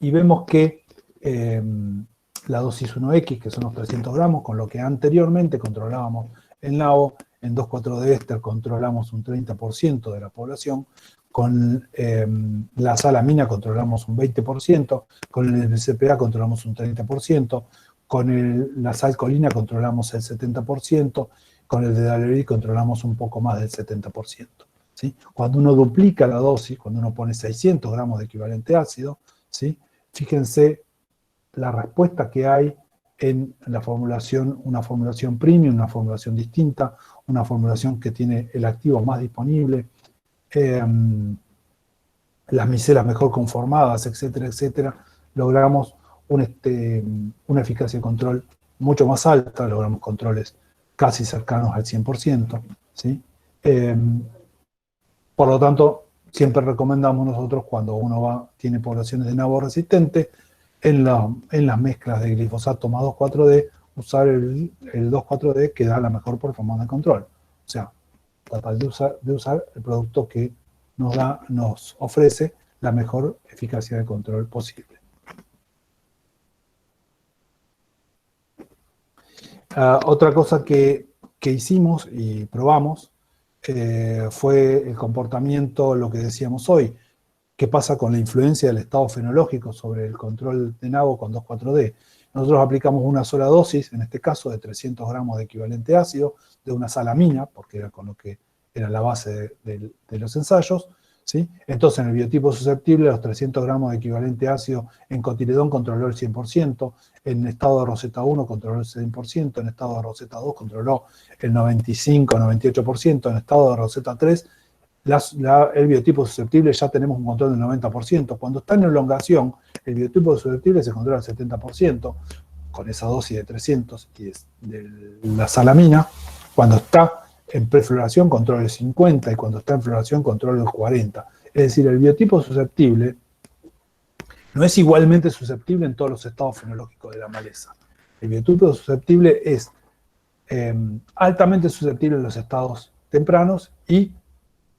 Y vemos que la dosis 1X, que son los 300 gramos, con lo que anteriormente controlábamos el nabo, en 2,4-D éster controlamos un 30% de la población, con la salamina controlamos un 20%, con el MCPA controlamos un 30%, con la sal colina controlamos el 70%, con el de Dalery controlamos un poco más del 70%. ¿Sí? Cuando uno duplica la dosis, cuando uno pone 600 gramos de equivalente ácido, ¿sí? Fíjense la respuesta que hay en la formulación, una formulación premium, una formulación distinta, una formulación que tiene el activo más disponible, las micelas mejor conformadas, etcétera, etcétera. Logramos una eficacia de control mucho más alta, logramos controles casi cercanos al 100%, ¿sí? Por lo tanto, siempre recomendamos nosotros cuando uno tiene poblaciones de nabo resistente, en las mezclas de glifosato más 2,4-D, usar el 2,4-D que da la mejor performance de control. O sea, tratar de usar el producto que nos ofrece la mejor eficacia de control posible. Otra cosa que hicimos y probamos fue el comportamiento, lo que decíamos hoy, qué pasa con la influencia del estado fenológico sobre el control de nabo con 2,4-D. Nosotros aplicamos una sola dosis, en este caso de 300 gramos de equivalente ácido, de una salamina, porque era con lo que era la base de los ensayos, ¿sí? Entonces, en el biotipo susceptible, los 300 gramos de equivalente ácido en cotiledón controló el 100%, en estado de Rosetta 1 controló el 100%, en estado de Rosetta 2 controló el 95-98%, en estado de Rosetta 3, el biotipo susceptible ya tenemos un control del 90%. Cuando está en elongación, el biotipo susceptible se controla al 70%, con esa dosis de 300 y de la salamina. Cuando está en prefloración controla el 50% y cuando está en floración controla el 40%. Es decir, el biotipo susceptible no es igualmente susceptible en todos los estados fenológicos de la maleza. El biotipo susceptible es altamente susceptible en los estados tempranos y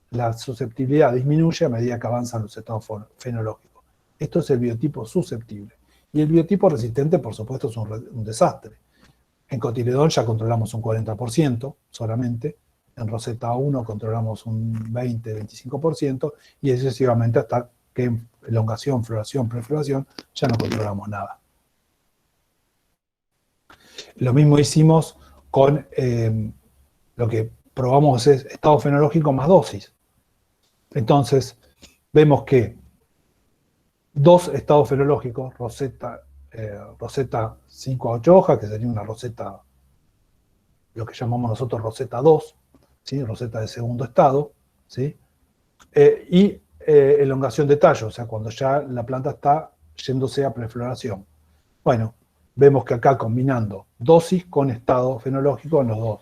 la susceptibilidad disminuye a medida que avanzan los estados fenológicos. Esto es el biotipo susceptible. Y el biotipo resistente, por supuesto, es un desastre. En cotiledón ya controlamos un 40% solamente, en Rosetta 1 controlamos un 20-25% y sucesivamente hasta que en elongación, floración, prefloración ya no controlamos nada. Lo mismo hicimos con lo que probamos es estado fenológico más dosis. Entonces, vemos que dos estados fenológicos, Rosetta 5 a 8 hojas, que sería una Rosetta, lo que llamamos nosotros Rosetta 2, ¿sí? Rosetta de segundo estado, ¿sí? Y elongación de tallo, o sea, cuando ya la planta está yéndose a prefloración. Bueno, vemos que acá combinando dosis con estado fenológico en los dos.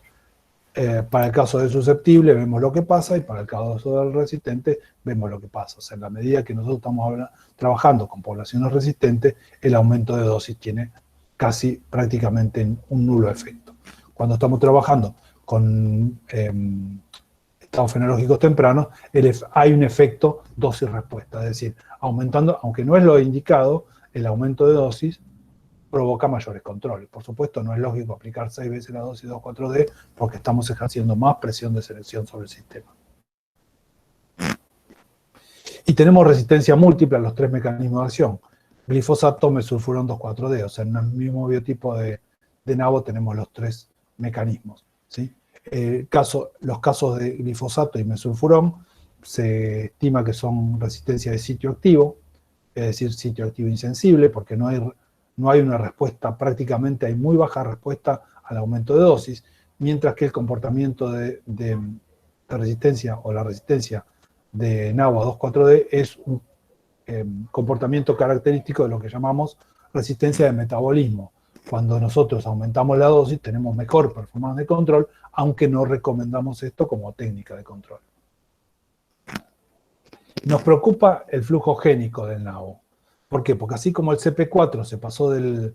Para el caso del susceptible vemos lo que pasa y para el caso del resistente vemos lo que pasa. O sea, en la medida que nosotros estamos trabajando con poblaciones resistentes, el aumento de dosis tiene casi prácticamente un nulo efecto. Cuando estamos trabajando con estados fenológicos tempranos, hay un efecto dosis-respuesta, es decir, aumentando, aunque no es lo indicado, el aumento de dosis provoca mayores controles. Por supuesto, no es lógico aplicar 6 veces la dosis 2,4-D porque estamos ejerciendo más presión de selección sobre el sistema. Y tenemos resistencia múltiple a los 3 mecanismos de acción. Glifosato, mesulfurón, 2,4-D. O sea, en el mismo biotipo de nabo tenemos los 3 mecanismos, ¿sí? Los casos de glifosato y mesulfurón se estima que son resistencia de sitio activo, es decir, sitio activo insensible, porque no hay una respuesta, prácticamente hay muy baja respuesta al aumento de dosis, mientras que el comportamiento de resistencia o la resistencia de nabo a 2,4-D es un comportamiento característico de lo que llamamos resistencia de metabolismo. Cuando nosotros aumentamos la dosis tenemos mejor performance de control, aunque no recomendamos esto como técnica de control. Nos preocupa el flujo génico del nabo. ¿Por qué? Porque así como el CP4 se pasó de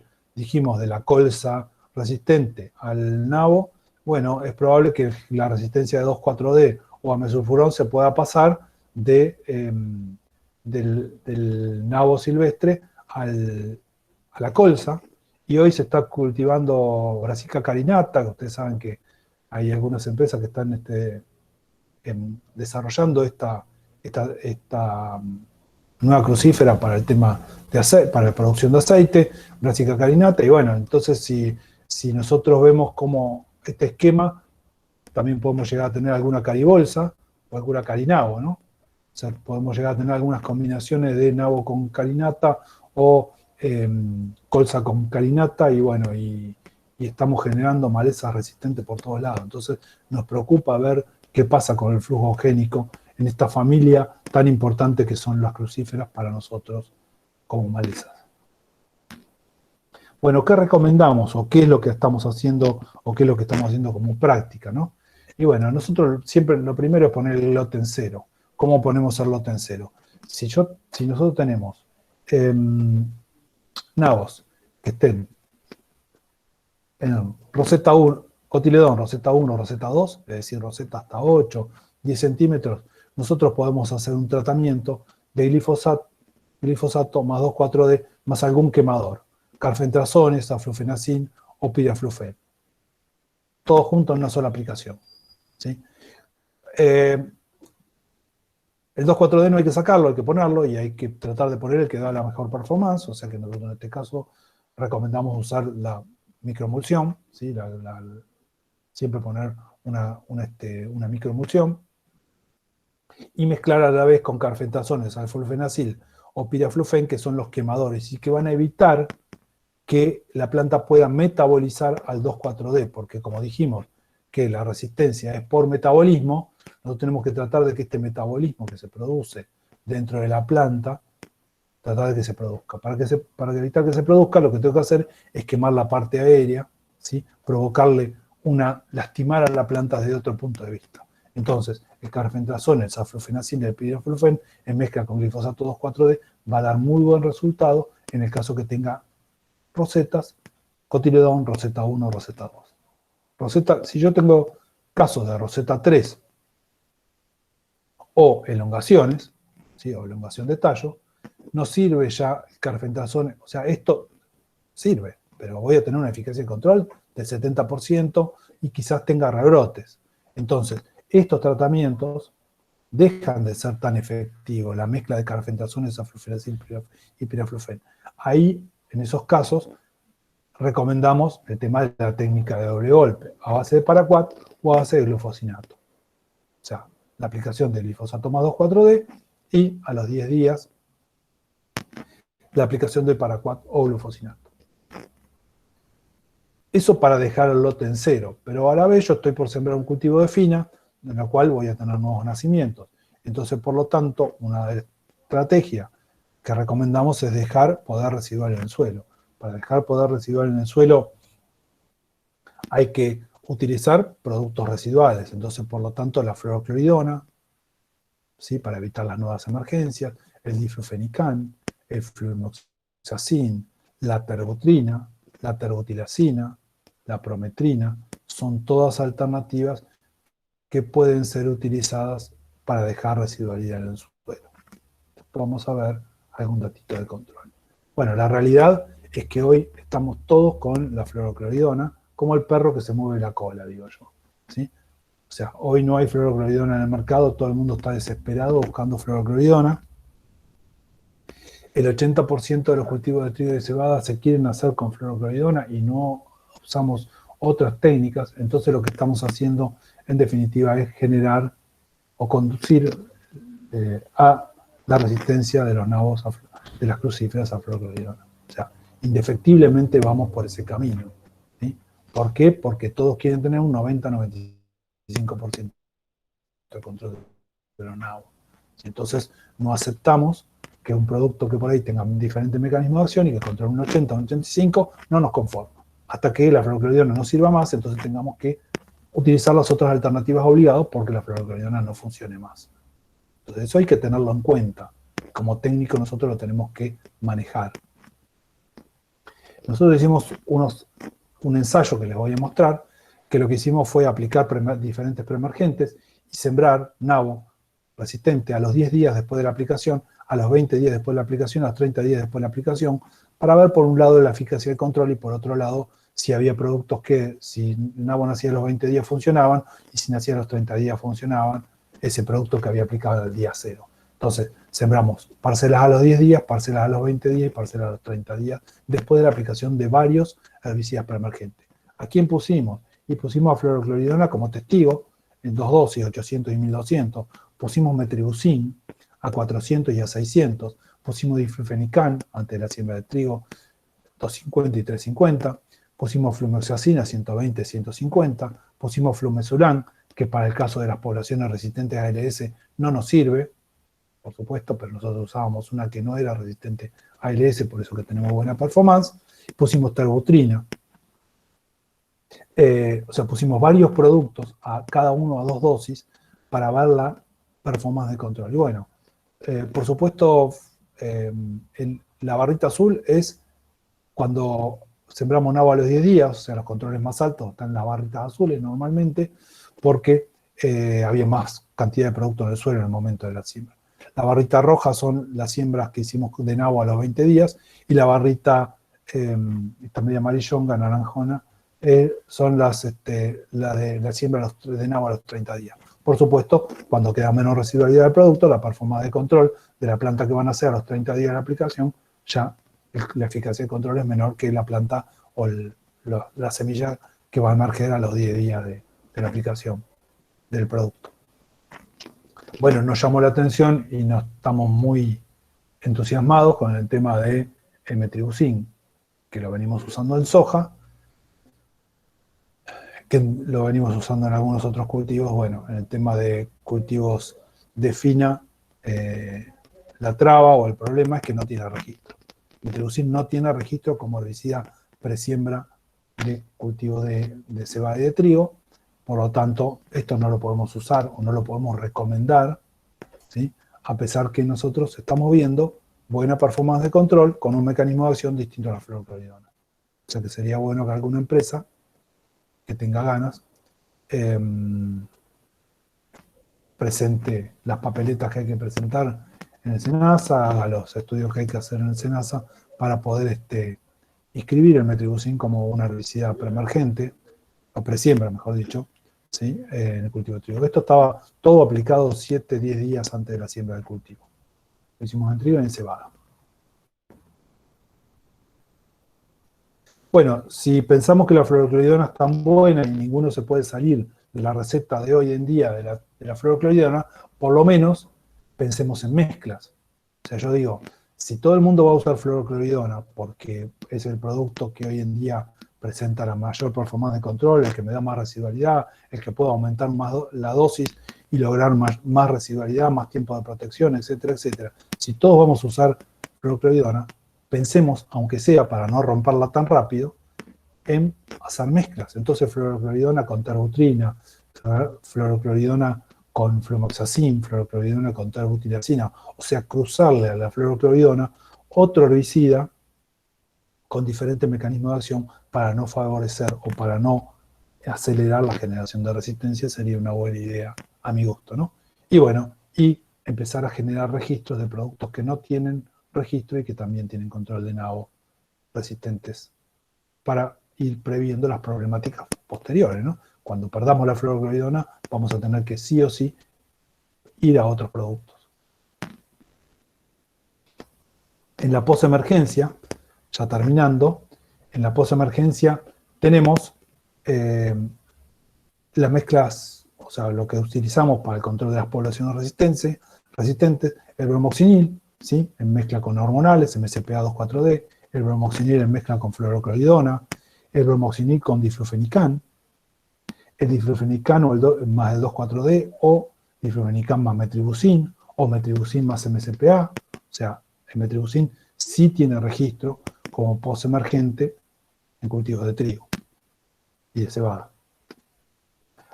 la colza resistente al nabo, bueno, es probable que la resistencia de 2,4-D o a mesulfurón se pueda pasar del nabo silvestre a la colza, y hoy se está cultivando Brassica carinata, que ustedes saben que hay algunas empresas que están desarrollando esta nueva crucífera para el tema de aceite, para la producción de aceite, Brassica carinata, y bueno, entonces si nosotros vemos como este esquema, también podemos llegar a tener alguna caribolsa o alguna carinabo, ¿no? O sea, podemos llegar a tener algunas combinaciones de nabo con carinata o colza con carinata, y bueno, y estamos generando malezas resistentes por todos lados. Entonces nos preocupa ver qué pasa con el flujo génico en esta familia tan importante que son las crucíferas para nosotros como malezas. Bueno, ¿qué recomendamos? ¿O qué es lo que estamos haciendo? ¿O qué es lo que estamos haciendo como práctica, ¿no? Y bueno, nosotros siempre lo primero es poner el lote en cero. ¿Cómo ponemos el lote en cero? Si nosotros tenemos nabos que estén en roseta 1, cotiledón, roseta 1, roseta 2, es decir, roseta hasta 8, 10 centímetros, nosotros podemos hacer un tratamiento de glifosato más 2,4-D más algún quemador, carfentrazones, aflufenacin o piraflufen. Todo junto en una sola aplicación, ¿sí? El 2,4-D no hay que sacarlo, hay que ponerlo, y hay que tratar de poner el que da la mejor performance, o sea que nosotros en este caso recomendamos usar la microemulsión, ¿sí? Siempre poner una microemulsión, y mezclar a la vez con carfentazones, alfulfenacil o piraflufen, que son los quemadores, y que van a evitar que la planta pueda metabolizar al 2,4-D, porque como dijimos que la resistencia es por metabolismo, nosotros tenemos que tratar de que este metabolismo que se produce dentro de la planta, tratar de que se produzca. Para evitar que se produzca, lo que tengo que hacer es quemar la parte aérea, ¿sí? Lastimar a la planta desde otro punto de vista. Entonces, el carfentrazón, el saflufenacin y el piraflufen, en mezcla con glifosato 2,4-D, va a dar muy buen resultado en el caso que tenga rosetas, cotiledón, roseta 1, roseta 2. Si yo tengo casos de roseta 3 o elongaciones, ¿sí? O elongación de tallo, no sirve ya el carfentrazón, o sea, esto sirve, pero voy a tener una eficacia de control del 70% y quizás tenga rebrotes. Entonces, estos tratamientos dejan de ser tan efectivos, la mezcla de carfentazones, aflufenacil y piraflufen. Ahí, en esos casos, recomendamos el tema de la técnica de doble golpe, a base de paraquat o a base de glufosinato. O sea, la aplicación del glifosato más 2,4-D y a los 10 días la aplicación de paraquat o glufosinato. Eso para dejar el lote en cero, pero a la vez yo estoy por sembrar un cultivo de fina, en la cual voy a tener nuevos nacimientos. Entonces, por lo tanto, una estrategia que recomendamos es dejar poder residual en el suelo. Para dejar poder residual en el suelo hay que utilizar productos residuales. Entonces, por lo tanto, la fluorocloridona, ¿sí? Para evitar las nuevas emergencias, el diflufenican, el fluoxacin, la terbutrina, la terbutilacina, la prometrina, son todas alternativas que pueden ser utilizadas para dejar residualidad en el suelo. Vamos a ver algún datito de control. Bueno, la realidad es que hoy estamos todos con la fluorocloridona, como el perro que se mueve la cola, digo yo, ¿sí? O sea, hoy no hay fluorocloridona en el mercado, todo el mundo está desesperado buscando fluorocloridona. El 80% de los cultivos de trigo y de cebada se quieren hacer con fluorocloridona y no usamos otras técnicas. Entonces lo que estamos haciendo en definitiva es generar o conducir a la resistencia de los nabos, de las crucíferas a fluorocloridona. O sea, indefectiblemente vamos por ese camino, ¿sí? ¿Por qué? Porque todos quieren tener un 90-95% de control de los nabos. Entonces no aceptamos que un producto que por ahí tenga un diferente mecanismo de acción y que controle un 80 o un 85, no nos conforma. Hasta que la fluorocloridona no sirva más, entonces tengamos que utilizar las otras alternativas obligados porque la fluorocloridona no funcione más. Entonces eso hay que tenerlo en cuenta. Como técnico nosotros lo tenemos que manejar. Nosotros hicimos un ensayo que les voy a mostrar, que lo que hicimos fue aplicar diferentes preemergentes y sembrar nabo resistente a los 10 días después de la aplicación, a los 20 días después de la aplicación, a los 30 días después de la aplicación, para ver por un lado la eficacia del control y por otro lado si había productos que si el nabo nacía a los 20 días funcionaban y si nacía a los 30 días funcionaban ese producto que había aplicado al día 0. Entonces, sembramos parcelas a los 10 días, parcelas a los 20 días y parcelas a los 30 días, después de la aplicación de varios herbicidas preemergentes. ¿A quién pusimos? Y pusimos a fluorocloridona como testigo, en 2 dosis, 800 y 1200. Pusimos metribuzin a 400 y a 600. Pusimos diflufenican antes de la siembra de trigo, 250 y 350. Pusimos flumeoxacin a 120 y 150. Pusimos flumesulan, que para el caso de las poblaciones resistentes a ALS no nos sirve, por supuesto, pero nosotros usábamos una que no era resistente a ALS, por eso que tenemos buena performance. Pusimos terbutrina. O sea, pusimos varios productos a cada uno a 2 dosis para ver la performance de control. Y bueno, por supuesto, la barrita azul es cuando sembramos nabo a los 10 días, o sea, los controles más altos están en las barritas azules normalmente, porque había más cantidad de producto en el suelo en el momento de la siembra. La barrita roja son las siembras que hicimos de nabo a los 20 días, y la barrita, esta media amarillonga, naranjona, son la de la siembra de nabo a los 30 días. Por supuesto, cuando queda menos residualidad del producto, la performance de control de la planta que van a hacer a los 30 días de la aplicación, ya la eficacia de control es menor que la planta o la semilla que va a emerger a los 10 días de la aplicación del producto. Bueno, nos llamó la atención y nos estamos muy entusiasmados con el tema de metribuzin, que lo venimos usando en soja, que lo venimos usando en algunos otros cultivos. Bueno, en el tema de cultivos de fina, la traba o el problema es que no tiene registro. Metribuzin no tiene registro como herbicida presiembra de cultivos de cebada y de trigo, por lo tanto, esto no lo podemos usar o no lo podemos recomendar, ¿sí? A pesar que nosotros estamos viendo buena performance de control con un mecanismo de acción distinto a la fluorocloridona. O sea que sería bueno que alguna empresa que tenga ganas presente las papeletas que hay que presentar en el SENASA, haga los estudios que hay que hacer en el SENASA para poder inscribir el metribuzin como una herbicida preemergente, o presiembra, mejor dicho, ¿sí? En el cultivo de trigo. Esto estaba todo aplicado 7-10 días antes de la siembra del cultivo. Lo hicimos en trigo y en cebada. Bueno, si pensamos que la fluorocloridona es tan buena y ninguno se puede salir de la receta de hoy en día de la fluorocloridona, por lo menos pensemos en mezclas. O sea, yo digo, si todo el mundo va a usar fluorocloridona porque es el producto que hoy en día presenta la mayor performance de control, el que me da más residualidad, el que puedo aumentar más la dosis y lograr más residualidad, más tiempo de protección, etcétera, etcétera. Si todos vamos a usar fluorocloridona, pensemos, aunque sea para no romperla tan rápido, en hacer mezclas. Entonces, fluorocloridona con terbutrina, fluorocloridona con flumoxacin, fluorocloridona con terbutiracina, o sea, cruzarle a la fluorocloridona otro herbicida con diferentes mecanismos de acción para no favorecer o para no acelerar la generación de resistencia, sería una buena idea a mi gusto, ¿no? Y bueno, y empezar a generar registros de productos que no tienen registro y que también tienen control de nabo resistentes para ir previendo las problemáticas posteriores, ¿no? Cuando perdamos la fluorocloridona vamos a tener que sí o sí ir a otros productos. En la posemergencia, ya terminando, en la posemergencia tenemos las mezclas, o sea, lo que utilizamos para el control de las poblaciones resistentes, el bromoxinil, ¿sí? En mezcla con hormonales, MSPA 2,4-D, el bromoxinil en mezcla con fluorocloridona, el bromoxinil con diflufenican, el diflufenican más el 2,4-D, o diflufenican más metribuzin, o metribuzin más MSPA. O sea, el metribuzin sí tiene registro como posemergente en cultivos de trigo y de cebada.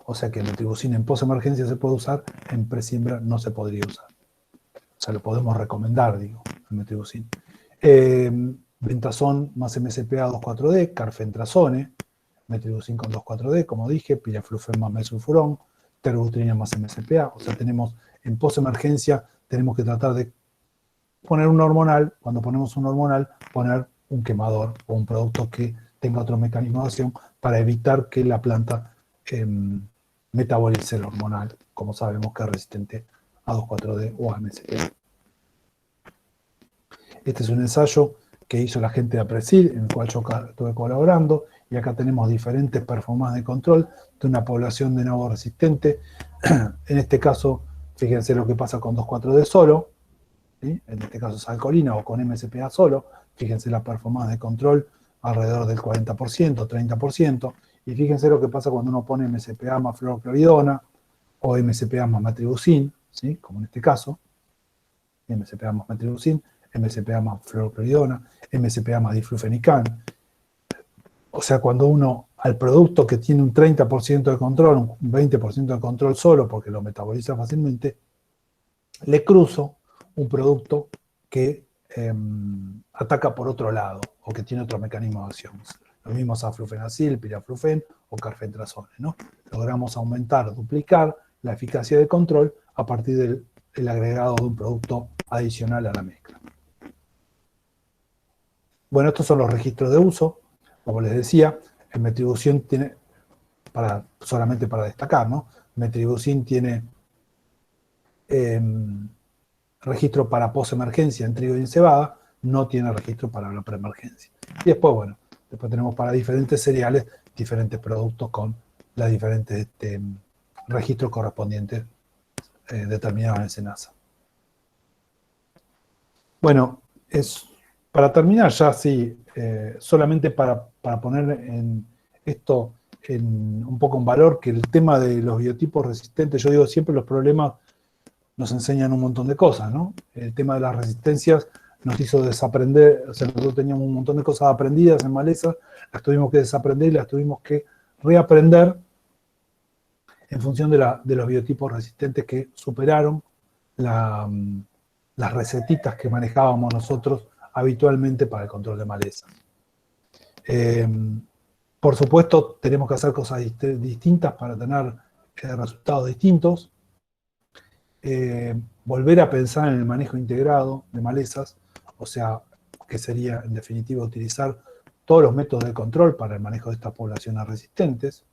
O sea que el metribuzin en posemergencia se puede usar, en presiembra no se podría usar. O sea, lo podemos recomendar, digo, el metribuzin. Ventazón más MSPA 2,4-D, carfentrazone, metribuzin con 2,4-D, como dije, piraflufen más mesulfurón, terbutrina más MSPA. O sea, tenemos en posemergencia, tenemos que tratar de poner un hormonal. Cuando ponemos un hormonal, poner un quemador o un producto que tenga otro mecanismo de acción para evitar que la planta metabolice el hormonal, como sabemos que es resistente a 2,4-D o a MSPA. Este es un ensayo que hizo la gente de APRESID, en el cual yo estuve colaborando, y acá tenemos diferentes performances de control de una población de nabo resistente. En este caso, fíjense lo que pasa con 2,4-D solo, ¿sí? En este caso es alcolina o con MSPA solo. Fíjense la performance de control alrededor del 40%, 30%, y fíjense lo que pasa cuando uno pone MSPA más fluorocloridona o MSPA más metribuzin, ¿sí? Como en este caso, MSPA más metribuzin, MSPA más fluorocloridona, MSPA más diflufenican. O sea, cuando uno al producto que tiene un 30% de control, un 20% de control solo, porque lo metaboliza fácilmente, le cruzo un producto que ataca por otro lado, o que tiene otro mecanismo de acción. Lo mismo es aflufenacil, piraflufen o carfentrazone, ¿no? Logramos aumentar, duplicar la eficacia de control a partir del agregado de un producto adicional a la mezcla. Bueno, estos son los registros de uso. Como les decía, el metribuzin tiene, solamente para destacar, ¿no? Metribuzin tiene registro para posemergencia en trigo y en cebada, no tiene registro para la preemergencia. Y después, bueno, después tenemos para diferentes cereales, diferentes productos con los diferentes registros correspondientes determinados en SENASA. Bueno, para terminar ya, sí, solamente para poner esto un poco en valor, que el tema de los biotipos resistentes, yo digo siempre los problemas nos enseñan un montón de cosas, ¿no? El tema de las resistencias nos hizo desaprender, o sea, nosotros teníamos un montón de cosas aprendidas en malezas, las tuvimos que desaprender y las tuvimos que reaprender en función de los biotipos resistentes que superaron las recetitas que manejábamos nosotros habitualmente para el control de malezas. Por supuesto, tenemos que hacer cosas distintas para tener resultados distintos. Volver a pensar en el manejo integrado de malezas, o sea, que sería en definitiva utilizar todos los métodos de control para el manejo de estas poblaciones resistentes.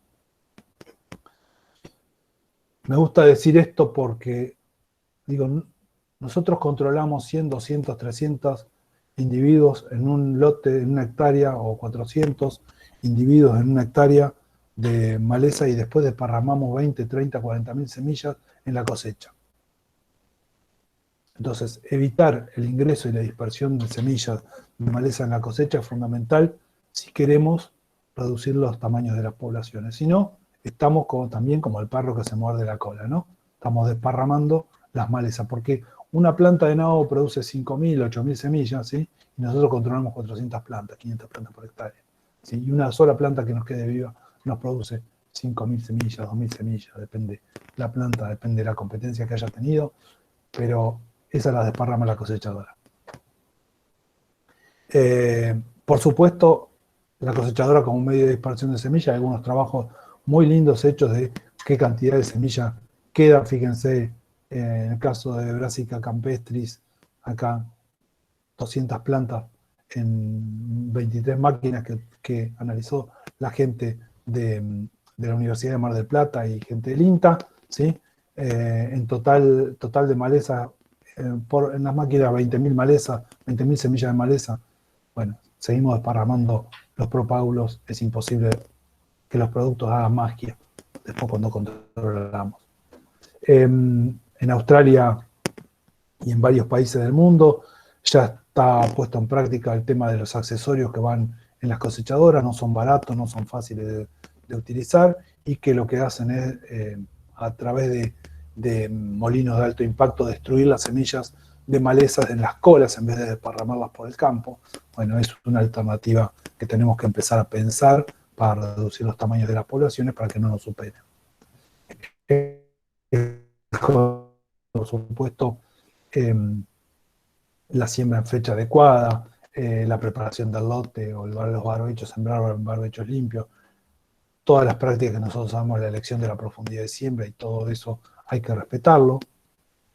Me gusta decir esto porque, digo, nosotros controlamos 100, 200, 300 individuos en un lote, en una hectárea, o 400 individuos en una hectárea de maleza y después desparramamos 20, 30, 40.000 semillas en la cosecha. Entonces, evitar el ingreso y la dispersión de semillas de maleza en la cosecha es fundamental si queremos reducir los tamaños de las poblaciones. Si no, estamos también como el perro que se muerde la cola, ¿no? Estamos desparramando las malezas, porque una planta de nabo produce 5.000, 8.000 semillas, ¿sí? Y nosotros controlamos 400 plantas, 500 plantas por hectárea, ¿sí? Y una sola planta que nos quede viva nos produce 5.000 semillas, 2.000 semillas, depende la planta, depende de la competencia que haya tenido, pero esa la desparrama la cosechadora. Por supuesto, la cosechadora como un medio de dispersión de semillas, hay algunos trabajos muy lindos hechos de qué cantidad de semillas queda. Fíjense, en el caso de Brassica campestris, acá 200 plantas en 23 máquinas que analizó la gente de la Universidad de Mar del Plata y gente del INTA, ¿sí? En total de maleza, en las máquinas 20.000 malezas, 20.000 semillas de maleza. Bueno, seguimos desparramando los propágulos, es imposible que los productos hagan magia después cuando controlamos. En Australia y en varios países del mundo ya está puesto en práctica el tema de los accesorios que van en las cosechadoras, no son baratos, no son fáciles de utilizar, y que lo que hacen es, a través de molinos de alto impacto, destruir las semillas de malezas en las colas en vez de desparramarlas por el campo. Bueno, es una alternativa que tenemos que empezar a pensar para reducir los tamaños de las poblaciones para que no nos superen. Por supuesto, la siembra en fecha adecuada, la preparación del lote o los barbechos, sembrar barbechos limpios, todas las prácticas que nosotros sabemos, la elección de la profundidad de siembra y todo eso hay que respetarlo.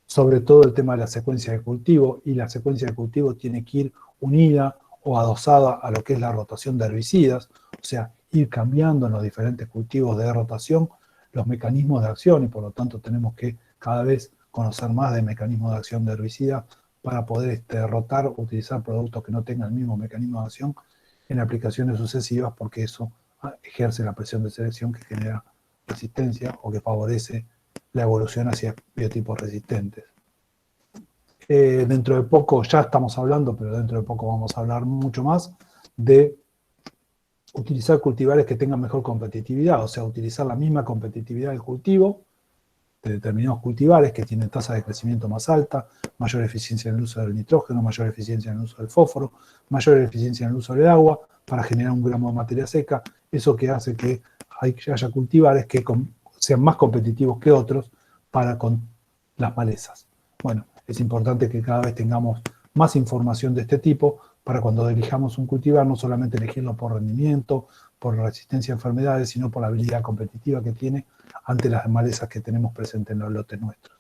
Sobre todo el tema de la secuencia de cultivo, y la secuencia de cultivo tiene que ir unida o adosada a lo que es la rotación de herbicidas, o sea, ir cambiando en los diferentes cultivos de rotación los mecanismos de acción, y por lo tanto tenemos que cada vez conocer más de mecanismos de acción de herbicidas para poder rotar o utilizar productos que no tengan el mismo mecanismo de acción en aplicaciones sucesivas, porque eso ejerce la presión de selección que genera resistencia o que favorece la evolución hacia biotipos resistentes. Dentro de poco, ya estamos hablando, pero dentro de poco vamos a hablar mucho más de utilizar cultivares que tengan mejor competitividad, o sea, utilizar la misma competitividad del cultivo, de determinados cultivares que tienen tasa de crecimiento más alta, mayor eficiencia en el uso del nitrógeno, mayor eficiencia en el uso del fósforo, mayor eficiencia en el uso del agua, para generar un gramo de materia seca, eso que hace que haya cultivares que sean más competitivos que otros con las malezas. Bueno, es importante que cada vez tengamos más información de este tipo para cuando elijamos un cultivar, no solamente elegirlo por rendimiento, por resistencia a enfermedades, sino por la habilidad competitiva que tiene ante las malezas que tenemos presentes en los lotes nuestros.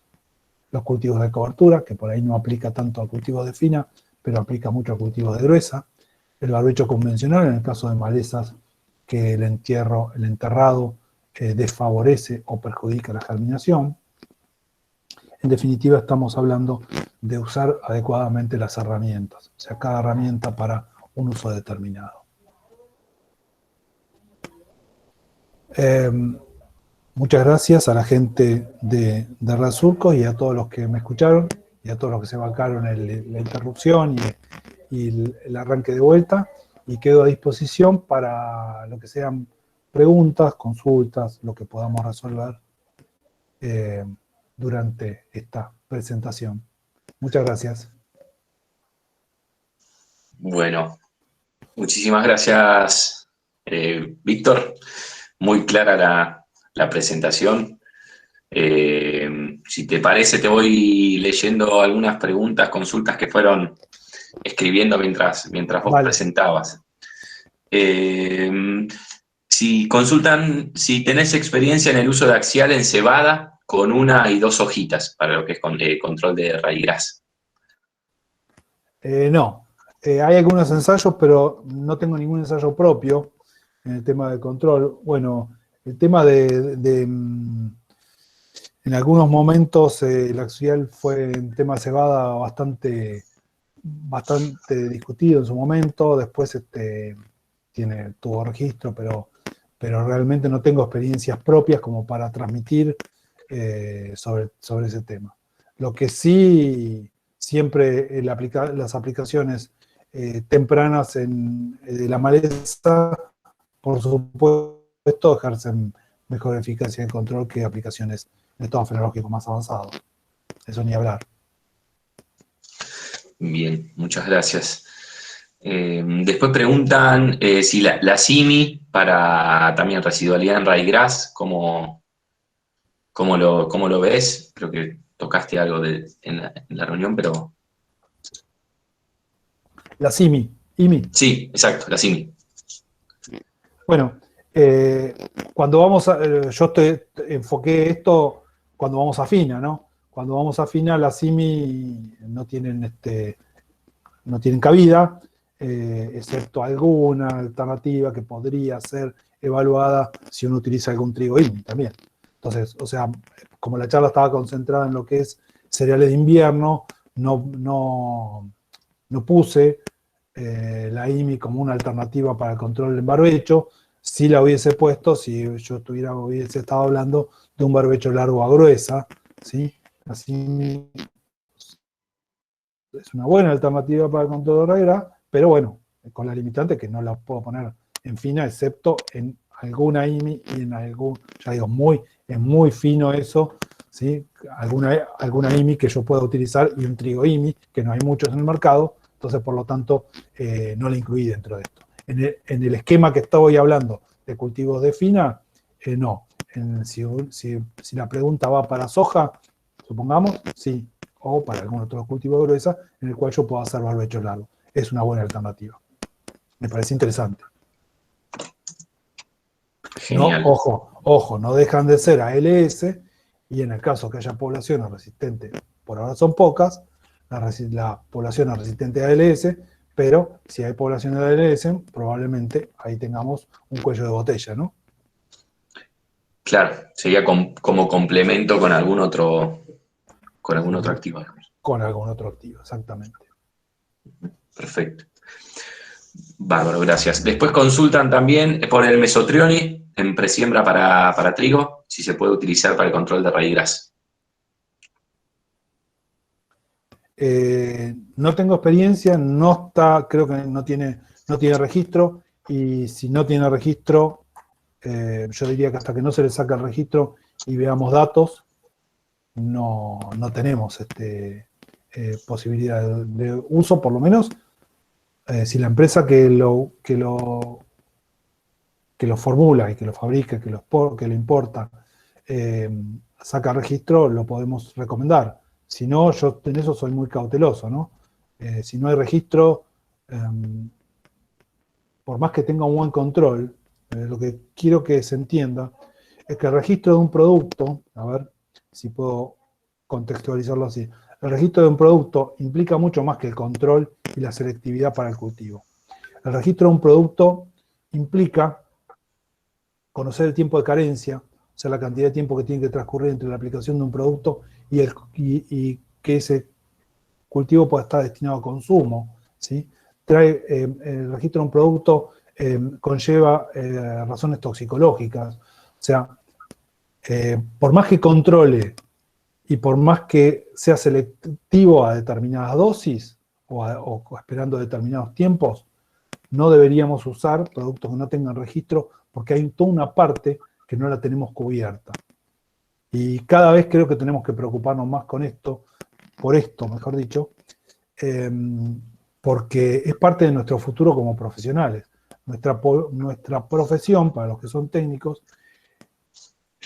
Los cultivos de cobertura, que por ahí no aplica tanto a cultivos de fina, pero aplica mucho a cultivos de gruesa. El barbecho convencional, en el caso de malezas que el enterrado desfavorece o perjudica la germinación. En definitiva, estamos hablando de usar adecuadamente las herramientas, o sea, cada herramienta para un uso determinado. Muchas gracias a la gente de Red Surcos y a todos los que me escucharon y a todos los que se bancaron la interrupción y el arranque de vuelta, y quedo a disposición para lo que sean preguntas, consultas, lo que podamos resolver durante esta presentación. Muchas gracias. Bueno, muchísimas gracias, Víctor. Muy clara la presentación. Si te parece, te voy leyendo algunas preguntas, consultas que fueron escribiendo mientras vos presentabas. Si consultan si tenés experiencia en el uso de Axial en cebada con 1 y 2 hojitas para lo que es control de raíz. No. Hay algunos ensayos, pero no tengo ningún ensayo propio en el tema de control. Bueno, el tema en algunos momentos el Axial fue en tema de cebada bastante discutido en su momento. Después tuvo registro, pero realmente no tengo experiencias propias como para transmitir sobre ese tema. Lo que sí, siempre las aplicaciones tempranas de la maleza, por supuesto, ejercen mejor eficacia de control que aplicaciones de métodos fenológicos más avanzados. Eso ni hablar. Bien, muchas gracias. Después preguntan si la CIMI para también residualidad en raigras, ¿cómo lo ves? Creo que tocaste algo en la reunión, pero... La CIMI, IMI. Sí, exacto, la CIMI. Bueno, cuando yo enfoqué esto cuando vamos a fina, ¿no? Cuando vamos a fina, la CIMI no tienen cabida, excepto alguna alternativa que podría ser evaluada si uno utiliza algún trigo IMI también. Entonces, o sea, como la charla estaba concentrada en lo que es cereales de invierno, no puse la IMI como una alternativa para el control del barbecho. Sí la hubiese puesto si yo hubiese estado hablando de un barbecho largo a gruesa, ¿sí? La CIMI es una buena alternativa para el control de raigras, pero bueno, con la limitante que no la puedo poner en fina, excepto en alguna IMI y en algún, ya digo, es muy fino eso, ¿sí? Alguna IMI que yo pueda utilizar y un trigo IMI, que no hay muchos en el mercado, entonces por lo tanto no la incluí dentro de esto. En el esquema que estoy hablando de cultivos de fina, no. Si la pregunta va para soja, supongamos, sí, o para algún otro cultivo de gruesa, en el cual yo puedo hacer barbecho largo. Es una buena alternativa. Me parece interesante. Genial. No, ojo, no dejan de ser ALS, y en el caso que haya poblaciones resistentes, por ahora son pocas, la población es resistente a ALS, pero si hay poblaciones de ALS, probablemente ahí tengamos un cuello de botella, ¿no? Claro, sería como complemento con algún otro activo. con algún otro activo, exactamente. Perfecto. Bárbaro, gracias. Después consultan también por el mesotrione en presiembra para trigo, si se puede utilizar para el control de raíz grasa. No tengo experiencia, no está, creo que no tiene registro, y si no tiene registro, yo diría que hasta que no se le saca el registro y veamos datos, no tenemos posibilidad de uso, por lo menos si la empresa que lo formula y que lo fabrica, que lo importa, saca registro, lo podemos recomendar. Si no, yo en eso soy muy cauteloso, ¿no? Si no hay registro, por más que tenga un buen control, lo que quiero que se entienda es que el registro de un producto, a ver si puedo contextualizarlo así, el registro de un producto implica mucho más que el control y la selectividad para el cultivo. El registro de un producto implica conocer el tiempo de carencia, o sea, la cantidad de tiempo que tiene que transcurrir entre la aplicación de un producto y que ese cultivo pueda estar destinado a consumo, ¿sí? El registro de un producto conlleva razones toxicológicas, o sea, por más que controle y por más que sea selectivo a determinadas dosis o esperando determinados tiempos, no deberíamos usar productos que no tengan registro porque hay toda una parte que no la tenemos cubierta. Y cada vez creo que tenemos que preocuparnos más por esto, mejor dicho, porque es parte de nuestro futuro como profesionales. Nuestra profesión, para los que son técnicos,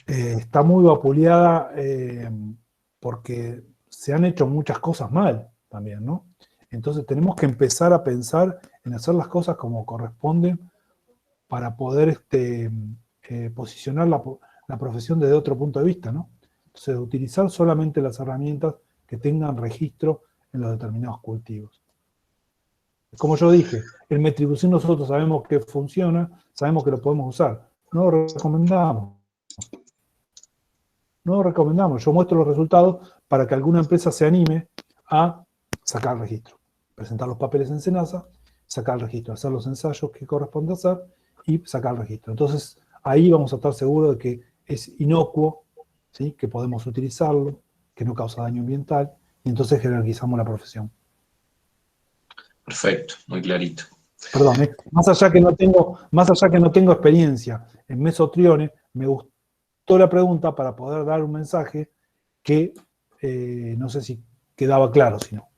está muy vapuleada porque se han hecho muchas cosas mal también, ¿no? Entonces tenemos que empezar a pensar en hacer las cosas como corresponden para poder posicionar la profesión desde otro punto de vista, ¿no? Entonces, utilizar solamente las herramientas que tengan registro en los determinados cultivos. Como yo dije, el Metribuzin nosotros sabemos que funciona, sabemos que lo podemos usar. No lo recomendamos. No lo recomendamos. Yo muestro los resultados para que alguna empresa se anime a sacar registro. Presentar los papeles en SENASA, sacar el registro, hacer los ensayos que corresponde hacer y sacar el registro. Entonces, ahí vamos a estar seguros de que es inocuo, ¿sí? Que podemos utilizarlo, que no causa daño ambiental, y entonces jerarquizamos la profesión. Perfecto, muy clarito. Perdón, más allá que no tengo experiencia en mesotrione, me gustó la pregunta para poder dar un mensaje que no sé si quedaba claro, si no.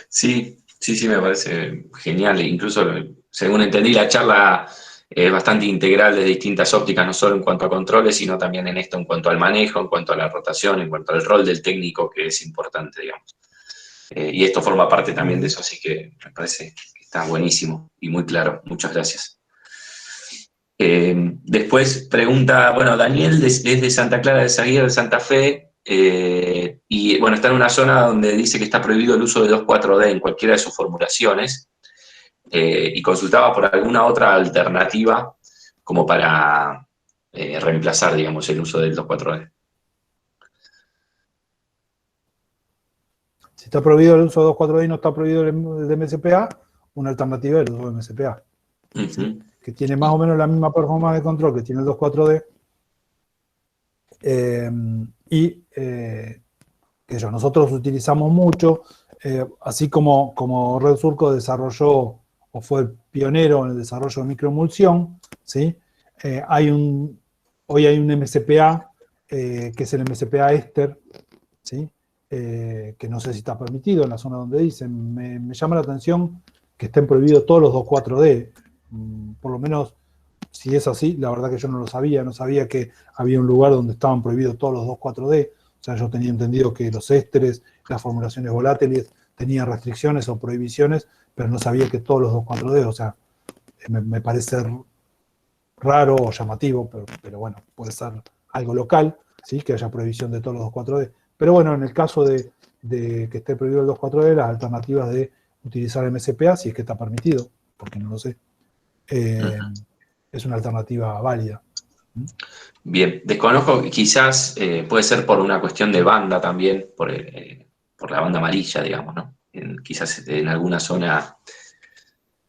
Sí, me parece genial. Incluso, según entendí, la charla es bastante integral de distintas ópticas, no solo en cuanto a controles, sino también en esto, en cuanto al manejo, en cuanto a la rotación, en cuanto al rol del técnico, que es importante, digamos. Y esto forma parte también de eso, así que me parece que está buenísimo y muy claro. Muchas gracias. Después pregunta, bueno, Daniel es de Santa Clara de Zaguier, de Santa Fe, y bueno, está en una zona donde dice que está prohibido el uso de 2,4-D en cualquiera de sus formulaciones, y consultaba por alguna otra alternativa como para reemplazar, digamos, el uso del 2,4-D. Si está prohibido el uso de 2,4-D y no está prohibido el de MSPA, una alternativa es el uso de MSPA. ¿Sí? Que tiene más o menos la misma performance de control que tiene el 2,4-D. Que nosotros utilizamos mucho, así como Red Surco desarrolló o fue pionero en el desarrollo de microemulsión, ¿sí? Hoy hay un MSPA, que es el MSPA éster, ¿sí? Que no sé si está permitido en la zona donde dicen. Me llama la atención que estén prohibidos todos los 2,4-D. Por lo menos, si es así, la verdad que yo no sabía que había un lugar donde estaban prohibidos todos los 2,4-D. O sea, yo tenía entendido que los ésteres, las formulaciones volátiles, tenían restricciones o prohibiciones, pero no sabía que todos los 2,4-D, o sea, me parece raro o llamativo, pero bueno, puede ser algo local, ¿sí? Que haya prohibición de todos los 2,4-D. Pero bueno, en el caso de que esté prohibido el 2,4-D, las alternativas de utilizar MSPA, si es que está permitido, porque no lo sé, es una alternativa válida. Bien, desconozco, quizás puede ser por una cuestión de banda también, por por la banda amarilla, digamos, ¿no? Quizás en alguna zona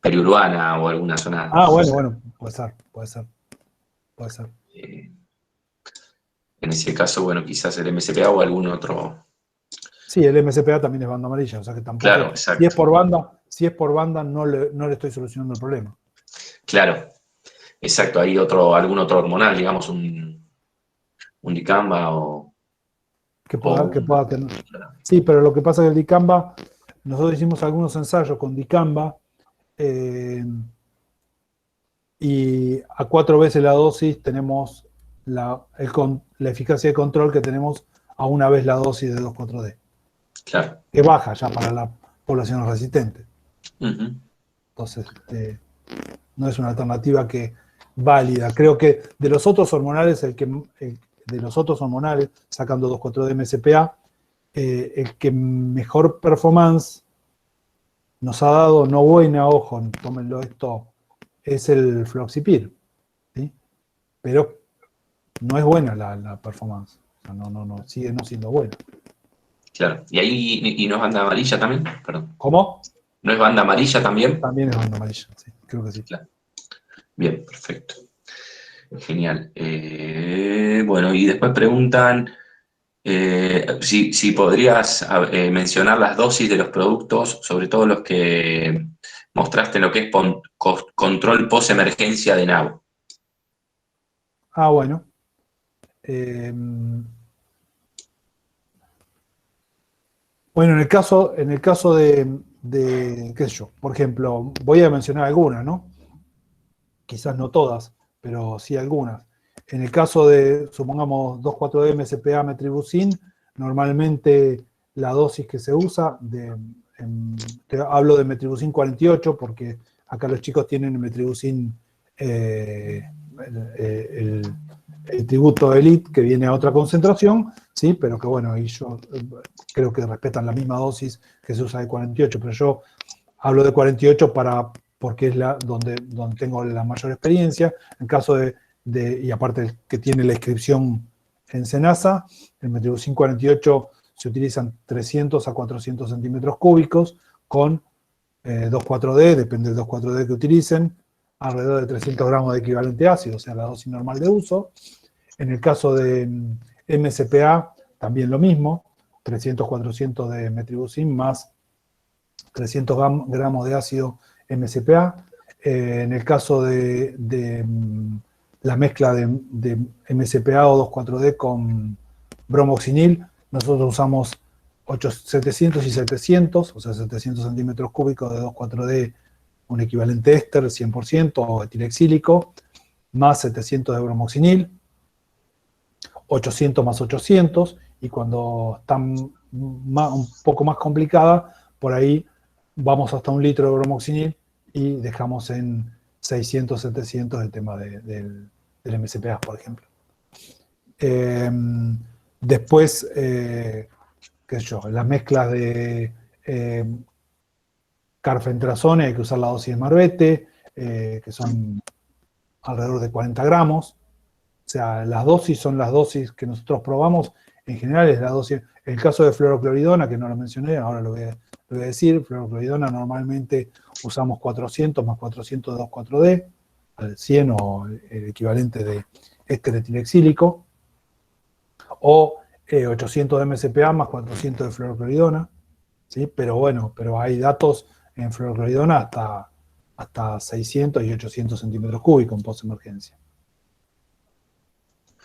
periurbana o alguna zona... Bueno, puede ser. En ese caso, bueno, quizás el MSPA o algún otro... Sí, el MSPA también es banda amarilla, o sea que tampoco... Claro, exacto. Si es por banda, no le estoy solucionando el problema. Claro, exacto. Hay algún otro hormonal, digamos, un dicamba o... Que pueda tener. Sí, pero lo que pasa es que el dicamba, nosotros hicimos algunos ensayos con dicamba, y a 4 veces la dosis tenemos la eficacia de control que tenemos a 1 vez la dosis de 2,4-D. Claro. Que baja ya para la población resistente. Uh-huh. Entonces, no es una alternativa válida. Creo que de los otros hormonales, sacando 2,4-D MSPA, el que mejor performance nos ha dado, no buena, ojo, tómenlo esto, es el Floxipir, ¿sí? Pero no es buena la performance, o sea, no, sigue no siendo buena. Claro, y no es banda amarilla también, perdón. ¿Cómo? ¿No es banda amarilla también? También es banda amarilla, sí, creo que sí. Claro. Bien, perfecto. Genial. Bueno, y después preguntan si podrías mencionar las dosis de los productos, sobre todo los que mostraste en lo que es control post-emergencia de NAO. Bueno. Bueno, en el caso de, qué sé yo, por ejemplo, voy a mencionar algunas, ¿no? Quizás no todas, pero sí algunas. En el caso de, supongamos, 2,4-D MSPA metribuzin, normalmente la dosis que se usa, hablo de metribuzin 48, porque acá los chicos tienen el metribuzin, el tributo elite, que viene a otra concentración, ¿sí? Pero que bueno, y yo creo que respetan la misma dosis que se usa de 48, pero yo hablo de 48 porque es donde tengo la mayor experiencia. En caso y aparte que tiene la inscripción en SENASA, el metribuzin 48 se utilizan 300 a 400 centímetros cúbicos con 2,4-D, depende del 2,4-D que utilicen, alrededor de 300 gramos de equivalente ácido, o sea, la dosis normal de uso. En el caso de MSPA, también lo mismo, 300-400 de metribuzin más 300 gramos de ácido MSPA. En el caso de la mezcla de MSPA o 2,4-D con bromoxinil, nosotros usamos 700 y 700, o sea, 700 centímetros cúbicos de 2,4-D, un equivalente éster 100% o etilexílico, más 700 de bromoxinil, 800 más 800, y cuando están un poco más complicada, por ahí vamos hasta 1 litro de bromoxinil y dejamos en 600, 700 el tema del MSPA, por ejemplo. Después, qué sé yo, las mezclas de carfentrazone, hay que usar la dosis de Marbete, que son alrededor de 40 gramos. O sea, las dosis son las dosis que nosotros probamos. En general es la dosis. En el caso de fluorocloridona, que no lo mencioné, ahora lo voy a decir, fluorocloridona normalmente usamos 400 más 400 de 2,4-D, al 100 o el equivalente de éster etilexílico, o 800 de MSPA más 400 de fluorocloridona, ¿sí? Pero bueno, hay datos en fluorocloridona hasta 600 y 800 centímetros cúbicos en post-emergencia.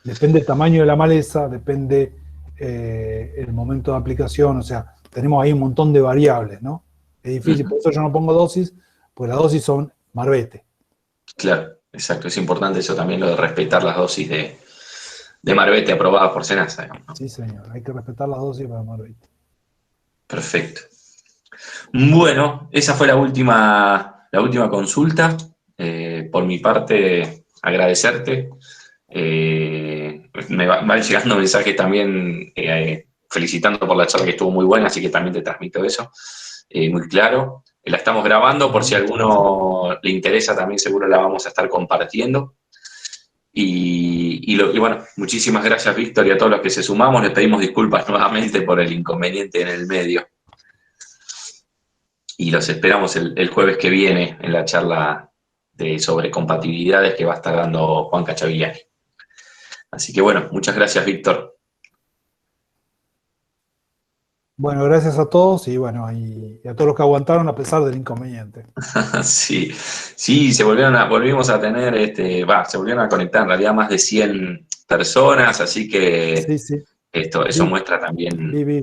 Depende del tamaño de la maleza, depende el momento de aplicación, o sea, tenemos ahí un montón de variables, ¿no? Es difícil, por eso yo no pongo dosis, porque las dosis son Marbete. Claro, exacto, es importante eso también, lo de respetar las dosis de Marbete aprobadas por SENASA, digamos, ¿no? Sí, señor, hay que respetar las dosis para Marbete. Perfecto. Bueno, esa fue la última consulta. Por mi parte, agradecerte. Me van llegando mensajes también felicitando por la charla, que estuvo muy buena, así que también te transmito eso. Muy claro. La estamos grabando, por si a alguno le interesa, también seguro la vamos a estar compartiendo. Y bueno, muchísimas gracias, Víctor, y a todos los que se sumamos. Les pedimos disculpas nuevamente por el inconveniente en el medio. Y los esperamos el jueves que viene en la charla sobre compatibilidades que va a estar dando Juan Cacciavigliani. Así que bueno, muchas gracias, Víctor. Bueno, gracias a todos y bueno, y a todos los que aguantaron a pesar del inconveniente. Sí, se volvimos a tener, se volvieron a conectar en realidad más de 100 personas, así que Sí. eso muestra también Vi.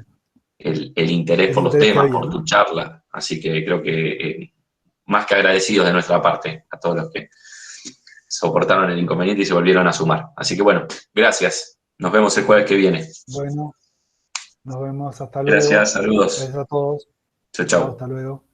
el interés por los interés que temas, había, por ¿no? tu charla. Así que creo que más que agradecidos de nuestra parte a todos los que soportaron el inconveniente y se volvieron a sumar. Así que bueno, gracias. Nos vemos el jueves que viene. Bueno, nos vemos, hasta luego. Gracias, saludos. Gracias a todos. Chau, Chao, chau. hasta luego.